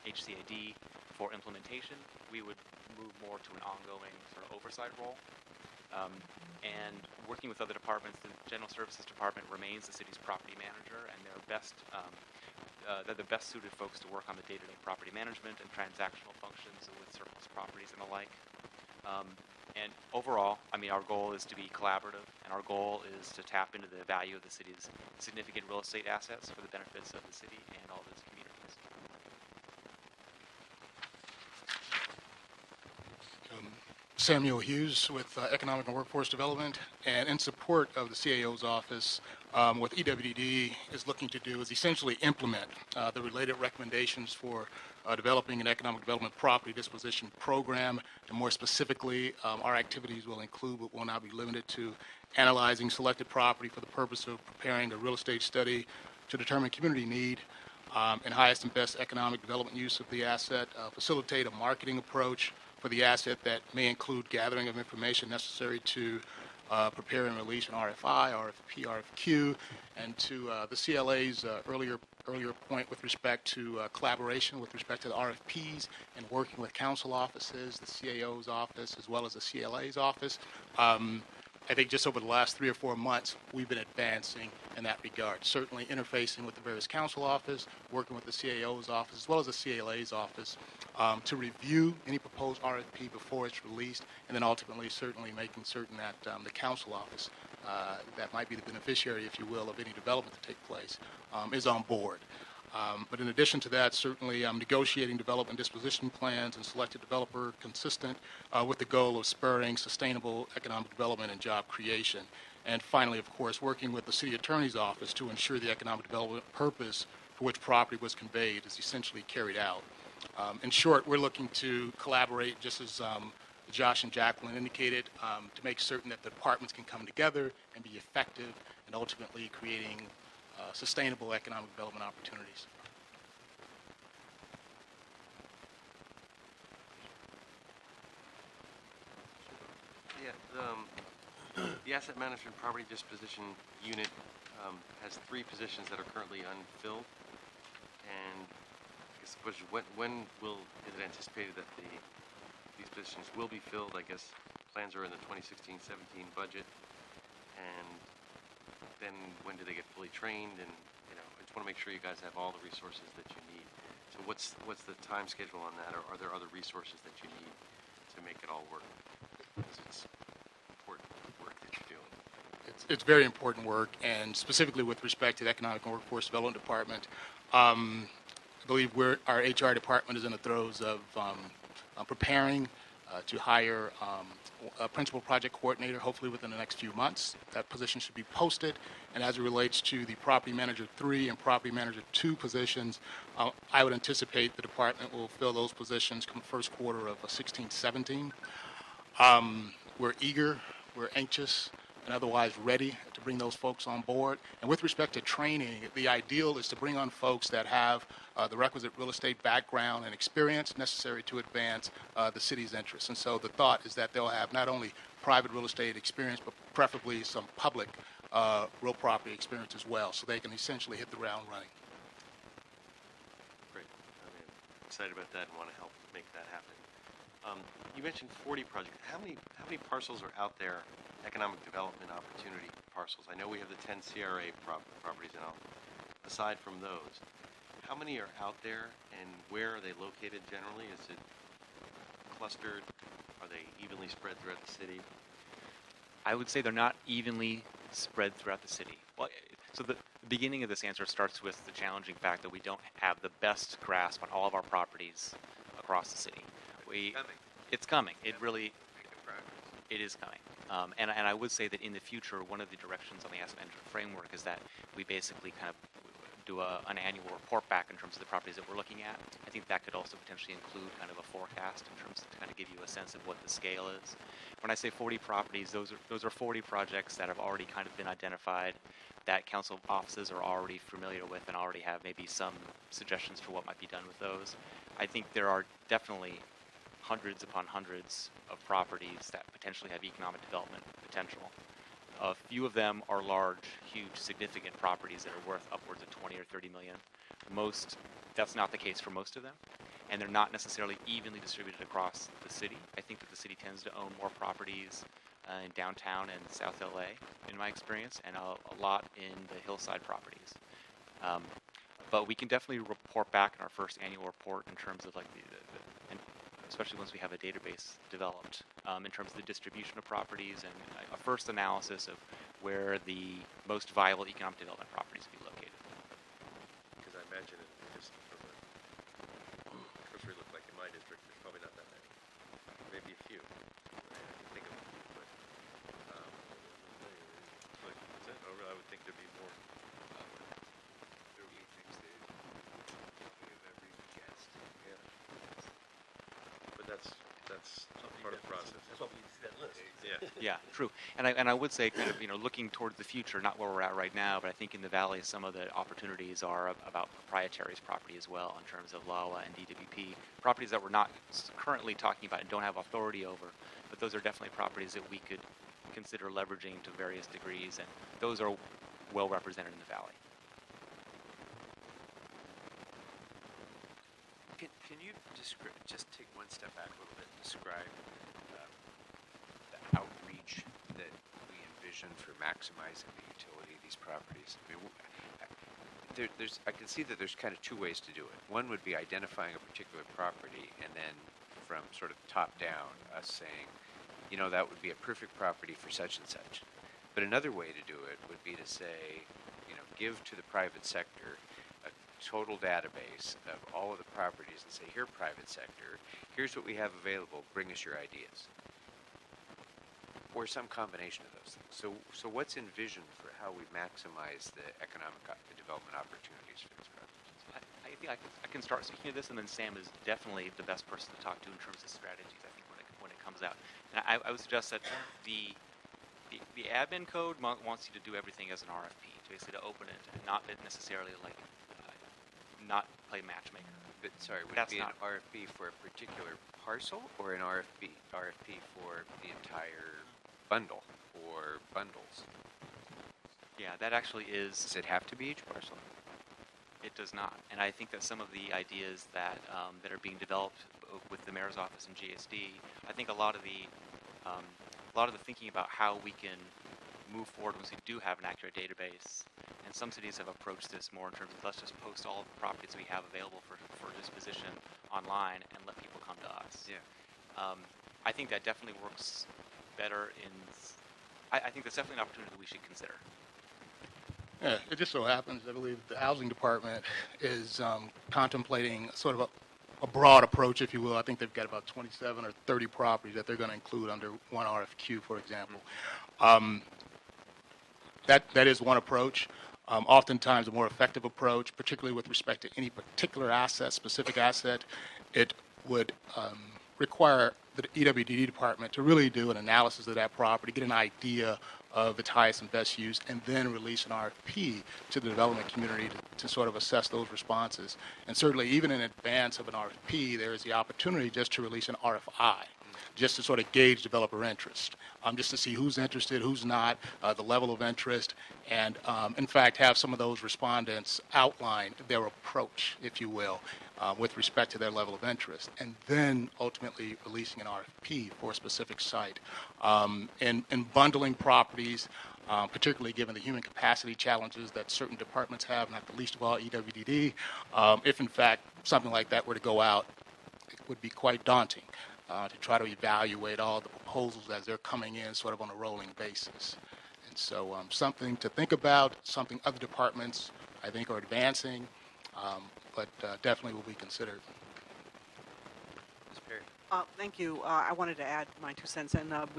S11: HCAD for implementation, we would move more to an ongoing sort of oversight role. And working with other departments, the General Services Department remains the city's property manager, and they're the best suited folks to work on the day-to-day property management and transactional functions with surplus properties and the like. And overall, I mean, our goal is to be collaborative, and our goal is to tap into the value of the city's significant real estate assets for the benefits of the city and all of its communities.
S14: Samuel Hughes with Economic and Workforce Development, and in support of the CAO's office, what EWDD is looking to do is essentially implement the related recommendations for developing an economic development property disposition program, and more specifically, our activities will include but will not be limited to analyzing selected property for the purpose of preparing a real estate study to determine community need and highest and best economic development use of the asset, facilitate a marketing approach for the asset that may include gathering of information necessary to prepare and release an RFI, RFP, RFQ, and to the CLA's earlier point with respect to collaboration with respect to the RFPs and working with council offices, the CAO's office, as well as the CLA's office. I think just over the last 3 or 4 months, we've been advancing in that regard. Certainly interfacing with the various council office, working with the CAO's office, as well as the CLA's office, to review any proposed RFP before it's released, and then ultimately certainly making certain that the council office, that might be the beneficiary, if you will, of any development to take place, is on board. But in addition to that, certainly negotiating development disposition plans and selected developer consistent with the goal of spurring sustainable economic development and job creation. And finally, of course, working with the city attorney's office to ensure the economic development purpose for which property was conveyed is essentially carried out. In short, we're looking to collaborate, just as Josh and Jacqueline indicated, to make certain that the departments can come together and be effective and ultimately creating sustainable economic development opportunities.
S7: Yeah, the Asset Management Property Disposition Unit has 3 positions that are currently unfilled. And I guess the question is, when is it anticipated that these positions will be filled? I guess plans are in the 2016-17 budget. And then when do they get fully trained? And I just want to make sure you guys have all the resources that you need. So what's the time schedule on that, or are there other resources that you need to make it all work? Because it's important work that you're doing.
S14: It's very important work, and specifically with respect to the Economic and Workforce Development Department, I believe our HR department is in the throes of preparing to hire a principal project coordinator, hopefully within the next few months. That position should be posted. And as it relates to the property manager 3 and property manager 2 positions, I would anticipate the department will fill those positions come first quarter of 16-17. We're eager, we're anxious, and otherwise ready to bring those folks on board. And with respect to training, the ideal is to bring on folks that have the requisite real estate background and experience necessary to advance the city's interests. And so the thought is that they'll have not only private real estate experience, but preferably some public real property experience as well, so they can essentially hit the ground running.
S7: Great. I'm excited about that and want to help make that happen. You mentioned 40 projects. How many parcels are out there, economic development opportunity parcels? I know we have the 10 CRA properties now. Aside from those, how many are out there, and where are they located generally? Is it clustered? Are they evenly spread throughout the city?
S11: I would say they're not evenly spread throughout the city. Well, so the beginning of this answer starts with the challenging fact that we don't have the best grasp on all of our properties across the city. It's coming. It really, it is coming. And I would say that in the future, one of the directions on the asset management framework is that we basically kind of do an annual report back in terms of the properties that we're looking at. I think that could also potentially include kind of a forecast in terms of to kind of give you a sense of what the scale is. When I say 40 properties, those are 40 projects that have already kind of been identified, that council offices are already familiar with and already have maybe some suggestions for what might be done with those. I think there are definitely hundreds upon hundreds of properties that potentially have economic development potential. A few of them are large, huge, significant properties that are worth upwards of 20 or 30 million. That's not the case for most of them, and they're not necessarily evenly distributed across the city. I think that the city tends to own more properties in downtown and South LA, in my experience, and a lot in the hillside properties. But we can definitely report back in our first annual report in terms of like and especially once we have a database developed, in terms of the distribution of properties and a first analysis of where the most viable economic development properties will be located.
S7: Because I imagine it just from a cursory look, like in my district, there's probably not that many. Maybe a few. think there'd be more.
S1: There will be things that we have never even guessed.
S7: But that's part of the process.
S5: That's what we see that list.
S7: Yeah.
S11: Yeah, true. And I would say kind of, looking towards the future, not where we're at right now, but I think in the valley some of the opportunities are about proprietaries property as well in terms of LAWA and DWP, properties that we're not currently talking about and don't have authority over, but those are definitely properties that we could consider leveraging to various degrees, and those are well represented in the valley.
S1: Can you just take one step back a little bit and describe the outreach that we envision for maximizing the utility of these properties? I mean, I can see that there's kind of two ways to do it. One would be identifying a particular property and then from sort of top down, us saying, that would be a perfect property for such and such. But another way to do it would be to say, give to the private sector a total database of all of the properties and say, here, private sector, here's what we have available, bring us your ideas. Or some combination of those things. So what's envisioned for how we maximize the economic development opportunities for these properties?
S11: I think I can start speaking to this, and then Sam is definitely the best person to talk to in terms of strategies, I think, when it comes out. And I would suggest that the admin code wants you to do everything as an RFP, basically to open it and not necessarily not play matchmaker.
S1: But sorry, would
S11: That's
S1: it be an
S11: not-
S1: RFP for a particular parcel or an RFP for the entire bundle or bundles?
S11: Yeah, that actually is.
S1: Does it have to be each parcel?
S11: It does not, and I think that some of the ideas that that are being developed with the mayor's office and GSD, I think a lot of the thinking about how we can move forward once we do have an accurate database, and some cities have approached this more in terms of let's just post all of the properties we have available for disposition online and let people come to us.
S1: Yeah.
S11: I think that definitely works better I think that's definitely an opportunity that we should consider.
S14: Yeah, it just so happens, I believe the housing department is contemplating sort of a broad approach, if you will. I think they've got about 27 or 30 properties that they're going to include under one RFQ, for example. That is one approach. Oftentimes, a more effective approach, particularly with respect to any particular asset, specific asset, it would require the EWD department to really do an analysis of that property, get an idea of its highest and best use, and then release an RFP to the development community to sort of assess those responses. And certainly, even in advance of an RFP, there is the opportunity just to release an RFI, just to sort of gauge developer interest, just to see who's interested, who's not, the level of interest, and in fact have some of those respondents outline their approach, if you will, with respect to their level of interest, and then ultimately releasing an RFP for a specific site. And bundling properties, particularly given the human capacity challenges that certain departments have, not the least of all EWDD, if in fact something like that were to go out, it would be quite daunting to try to evaluate all the proposals as they're coming in sort of on a rolling basis. And so something to think about, something other departments I think are advancing, but definitely will be considered.
S1: Ms. Perry?
S15: Thank you. I wanted to add my 2 cents, and I've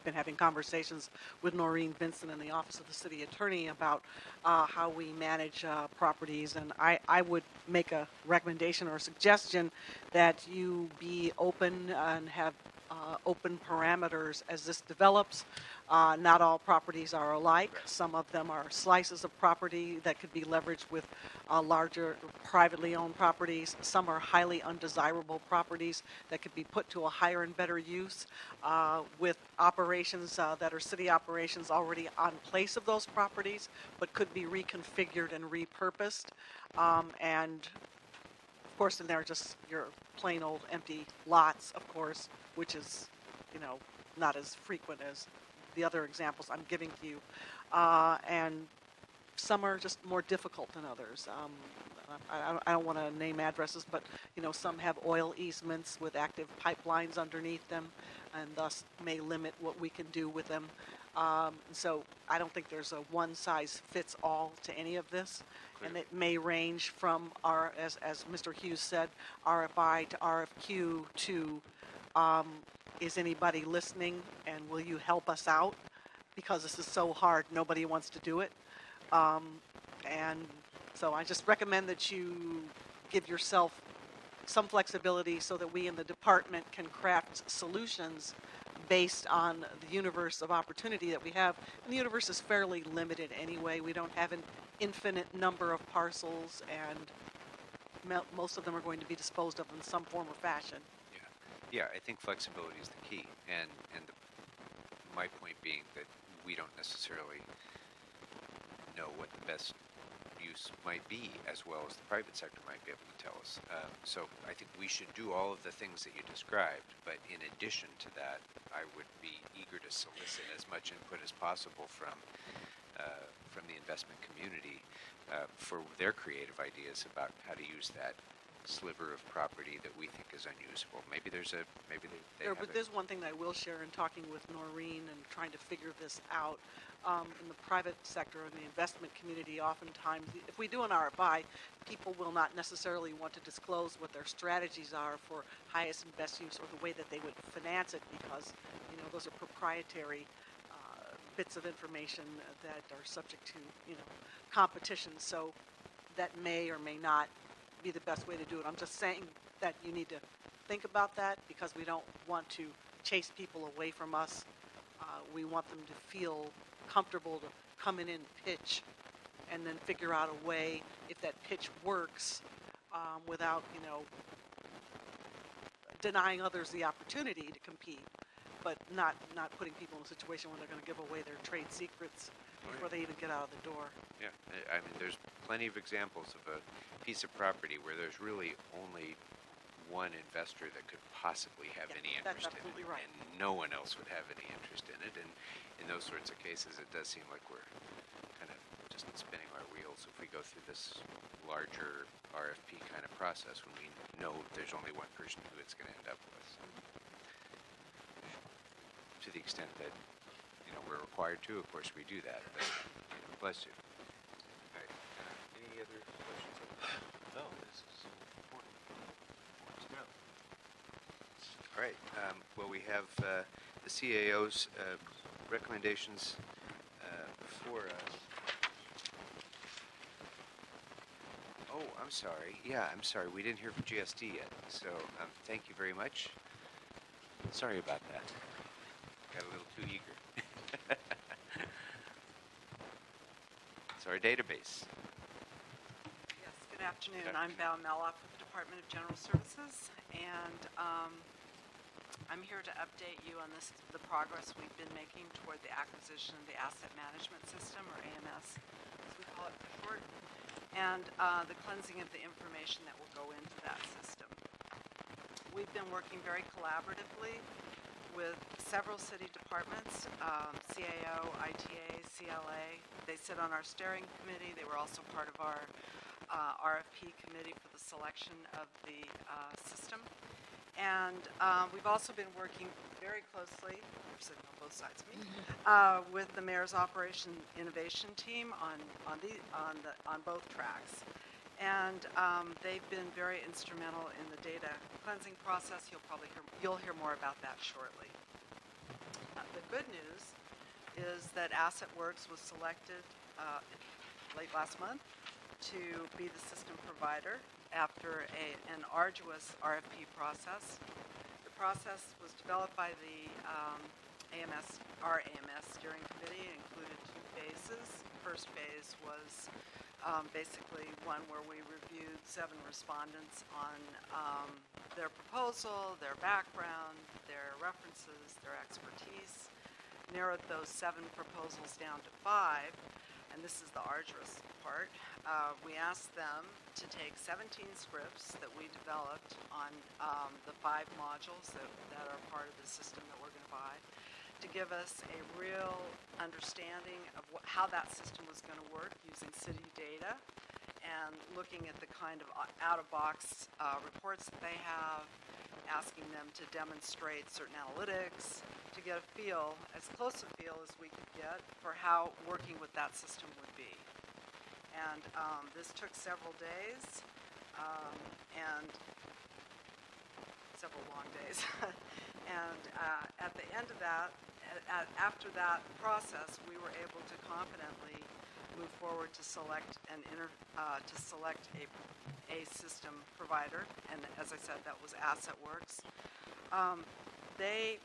S15: been having conversations with Noreen Vincent in the Office of the City Attorney about how we manage properties, and I would make a recommendation or a suggestion that you be open and have open parameters as this develops. Not all properties are alike. Some of them are slices of property that could be leveraged with larger privately owned properties. Some are highly undesirable properties that could be put to a higher and better use with operations that are city operations already on place of those properties, but could be reconfigured and repurposed. And of course, then there are just your plain old empty lots, of course, which is, not as frequent as the other examples I'm giving to you. And some are just more difficult than others. I don't want to name addresses, but, some have oil easements with active pipelines underneath them, and thus may limit what we can do with them. So I don't think there's a one-size-fits-all to any of this. And it may range from, as Mr. Hughes said, RFI to RFQ to is anybody listening and will you help us out? because this is so hard, nobody wants to do it. And so I just recommend that you give yourself some flexibility so that we in the department can craft solutions based on the universe of opportunity that we have. And the universe is fairly limited anyway. We don't have an infinite number of parcels, and most of them are going to be disposed of in some form or fashion.
S1: Yeah, I think flexibility is the key, and my point being that we don't necessarily know what the best use might be, as well as the private sector might be able to tell us. So I think we should do all of the things that you described, but in addition to that, I would be eager to solicit as much input as possible from the investment community for their creative ideas about how to use that sliver of property that we think is unusable. Maybe there's
S15: But there's one thing that I will share in talking with Noreen and trying to figure this out. In the private sector and the investment community, oftentimes, if we do an RFI, people will not necessarily want to disclose what their strategies are for highest and best use or the way that they would finance it, because those are proprietary bits of information that are subject to competition. So that may or may not be the best way to do it. I'm just saying that you need to think about that, because we don't want to chase people away from us. We want them to feel comfortable to come in and pitch, and then figure out a way, if that pitch works, without denying others the opportunity to compete, but not putting people in a situation where they're going to give away their trade secrets before they even get out of the door.
S1: Yeah, I mean, there's plenty of examples of a piece of property where there's really only one investor that could possibly have any interest in it,
S15: right.
S1: and no one else would have any interest in it. And in those sorts of cases, it does seem like we're kind of just spinning our wheels if we go through this larger RFP kind of process when we know there's only one person who it's going to end up with. So, to the extent that we're required to, of course we do that. But bless you. All right. Any other questions?
S5: No, this is important.
S1: All right. Well, we have the CAO's recommendations for us. Oh, I'm sorry. Yeah, I'm sorry. We didn't hear from GSD yet. So thank you very much. Sorry about that. Got a little too eager. It's our database.
S15: Yes, good afternoon. I'm Val Meloff with the Department of General Services, and I'm here to update you on the progress we've been making toward the acquisition of the Asset Management System, or AMS, as we call it for short, and the cleansing of the information that will go into that system. We've been working very collaboratively with several city departments, CAO, ITA, CLA. They sit on our steering committee. They were also part of our RFP committee for the selection of the system. And we've also been working very closely, we're sitting on both sides of me, with the Mayor's Operation Innovation team on both tracks. And they've been very instrumental in the data cleansing process. You'll hear more about that shortly. The good news is that AssetWorks was selected late last month to be the system provider after an arduous RFP process. The process was developed by the our AMS steering committee. It included 2 phases. The first phase was basically one where we reviewed 7 respondents on their proposal, their background, their references, their expertise, narrowed those 7 proposals down to 5, and this is the arduous part. We asked them to take 17 scripts that we developed on the 5 modules that are part of the system that we're going to buy, to give us a real understanding of how that system was going to work using city data, and looking at the kind of out-of-box reports that they have, asking them to demonstrate certain analytics, to get a feel, as close a feel as we could get, for how working with that system would be. And this took several days, and several long days. And at the end of that, after that process, we were able to confidently move forward to select a system provider, and as I said, that was AssetWorks. They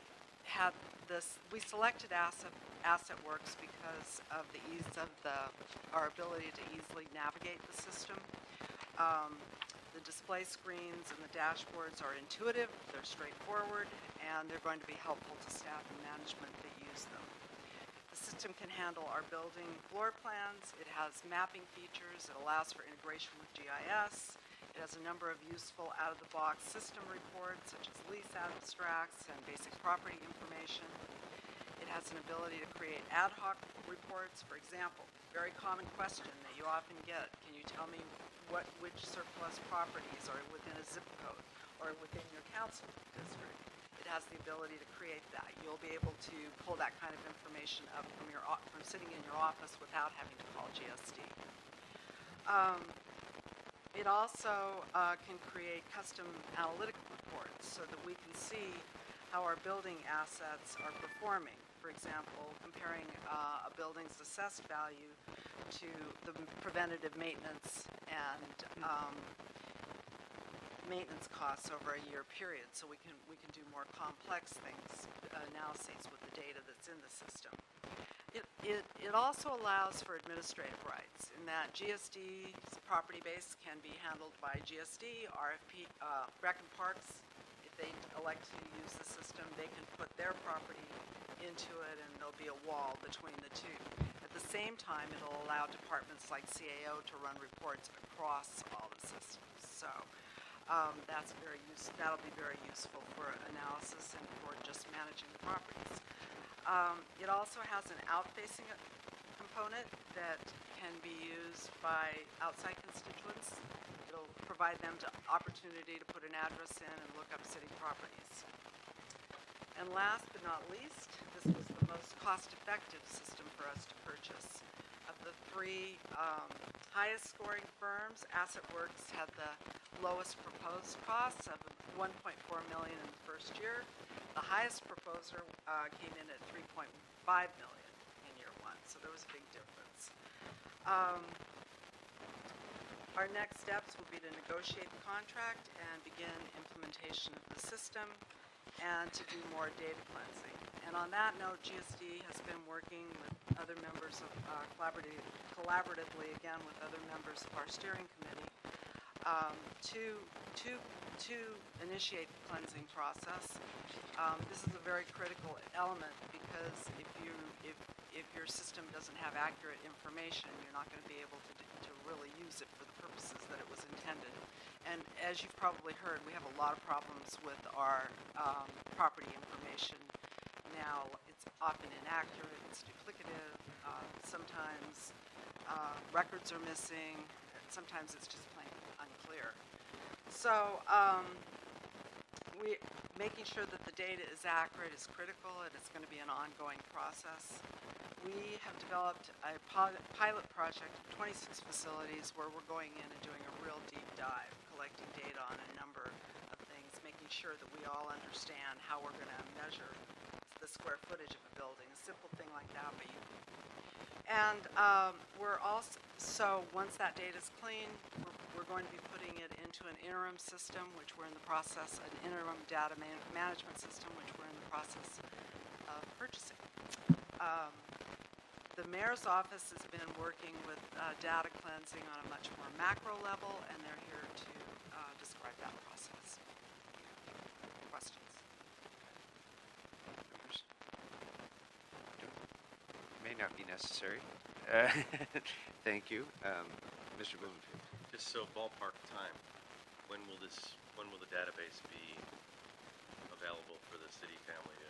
S15: had this. We selected AssetWorks because of the ease of our ability to easily navigate the system. The display screens and the dashboards are intuitive, they're straightforward, and they're going to be helpful to staff and management that use them. The system can handle our building floor plans. It has mapping features. It allows for integration with GIS. It has a number of useful out-of-the-box system reports, such as lease abstracts and basic property information. It has an ability to create ad hoc reports. For example, very common question that you often get, can you tell me which surplus properties are within a zip code or within your council district? It has the ability to create that. You'll be able to pull that kind of information up from sitting in your office without having to call GSD. It also can create custom analytic reports so that we can see how our building assets are performing. For example, comparing a building's assessed value to the preventative maintenance and maintenance costs over a year period, so we can do more complex things, analyses with the data that's in the system. It also allows for administrative rights in that GSD's property base can be handled by GSD, RFP, Rec and Parks. If they elect to use the system, they can put their property into it, and there'll be a wall between the two. At the same time, it'll allow departments like CAO to run reports across all the systems. So that'll be very useful for analysis and for just managing the properties. It also has an out-facing component that can be used by outside constituents. It'll provide them the opportunity to put an address in and look up city properties. And last but not least, this was the most cost-effective system for us to purchase. Of the three highest scoring firms, AssetWorks had the lowest proposed costs of $1.4 million in the first year. The highest proposer came in at $3.5 million in year one, so there was a big difference. Our next steps will be to negotiate the contract and begin implementation of the system and to do more data cleansing. And on that note, GSD has been working with other members of collaboratively again with other members of our steering committee to initiate the cleansing process. This is a very critical element because if your system doesn't have accurate information, you're not going to be able to really use it for the purposes that it was intended. And as you've probably heard, we have a lot of problems with our property information now. It's often inaccurate, it's duplicative, sometimes records are missing, sometimes it's just plain unclear. So making sure that the data is accurate is critical, and it's going to be an ongoing process. We have developed a pilot project of 26 facilities where we're going in and doing a real deep dive, collecting data on a number of things, making sure that we all understand how we're going to measure the square footage of a building, a simple thing like that. We're also, so once that data is clean, we're going to be putting it into an interim system, which we're in the process, an interim data management system, which we're in the process of purchasing. The mayor's office has been working with data cleansing on a much more macro level, and they're here to describe that process. Questions?
S1: May not be necessary. Thank you. Mr. Blumenfield.
S7: Just so ballpark time, when will the database be available for the city family to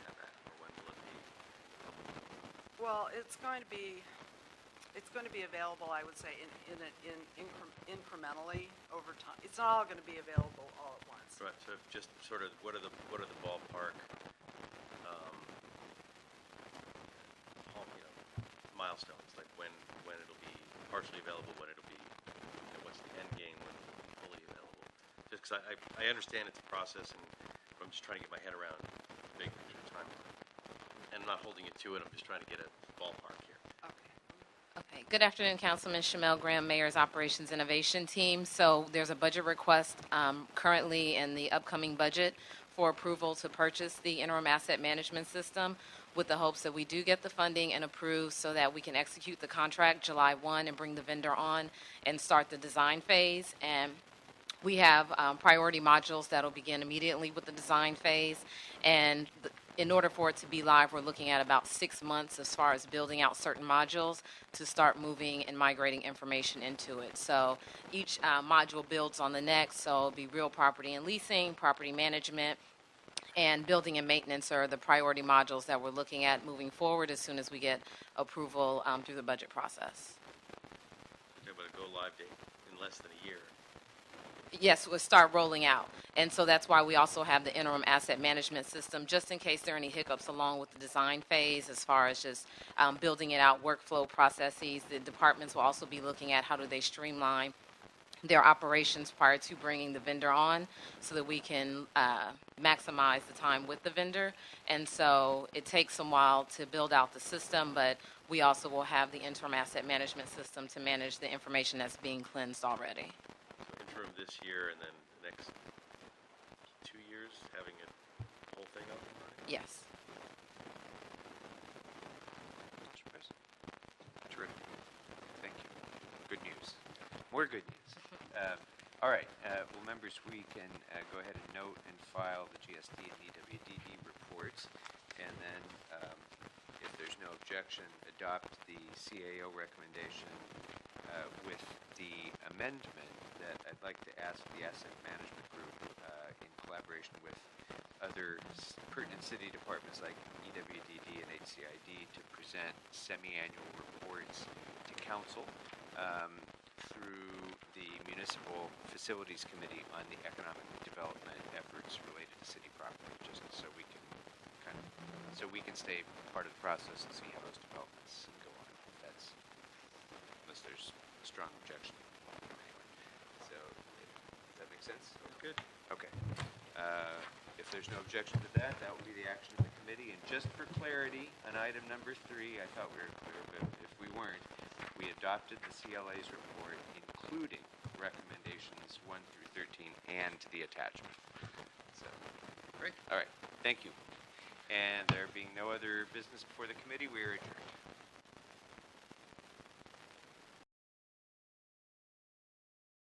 S7: have that, or when will it be?
S15: Well, it's going to be available, I would say, incrementally over time. It's not all going to be available all at once.
S7: Right. So just sort of what are the ballpark milestones, like when it'll be partially available, when it'll be, what's the end game when it'll be fully available? Just because I understand it's a process, and I'm just trying to get my head around the big picture time. I'm not holding you to it. I'm just trying to get a ballpark here.
S16: Okay. Good afternoon, Councilman Shamel Graham, Mayor's Operations Innovation Team. So there's a budget request currently in the upcoming budget for approval to purchase the interim asset management system, with the hopes that we do get the funding and approved so that we can execute the contract July 1 and bring the vendor on and start the design phase. And we have priority modules that will begin immediately with the design phase. And in order for it to be live, we're looking at about 6 months as far as building out certain modules to start moving and migrating information into it. So each module builds on the next. So it'll be real property and leasing, property management, and building and maintenance are the priority modules that we're looking at moving forward as soon as we get approval through the budget process.
S7: Okay, but a go live date in less than a year.
S16: Yes, we'll start rolling out. And so that's why we also have the interim asset management system, just in case there are any hiccups along with the design phase as far as just building it out, workflow processes. The departments will also be looking at how do they streamline their operations prior to bringing the vendor on so that we can maximize the time with the vendor. And so it takes a while to build out the system, but we also will have the interim asset management system to manage the information that's being cleansed already.
S7: Interim this year, and then the next 2 years having it whole thing up and running?
S16: Yes.
S1: Terrific. Thank you. Good news. More good news. All right. Well, members, we can go ahead and note and file the GSD and EWDD reports, and then, if there's no objection, adopt the CAO recommendation with the amendment that I'd like to ask the Asset Management Group, in collaboration with other pertinent city departments like EWDD and HCID, to present semi-annual reports to council through the Municipal Facilities Committee on the economic development efforts related to city property, just so we can stay part of the process and see how those developments go on. Unless there's a strong objection from anyone. So, does that make sense? Good. Okay. If there's no objection to that, that will be the action of the committee. And just for clarity, on item number 3, I thought we were clear, but if we weren't, we adopted the CLA's report, including recommendations 1 through 13 and the attachment. So, great. All right. Thank you. And there being no other business before the committee, we are adjourned.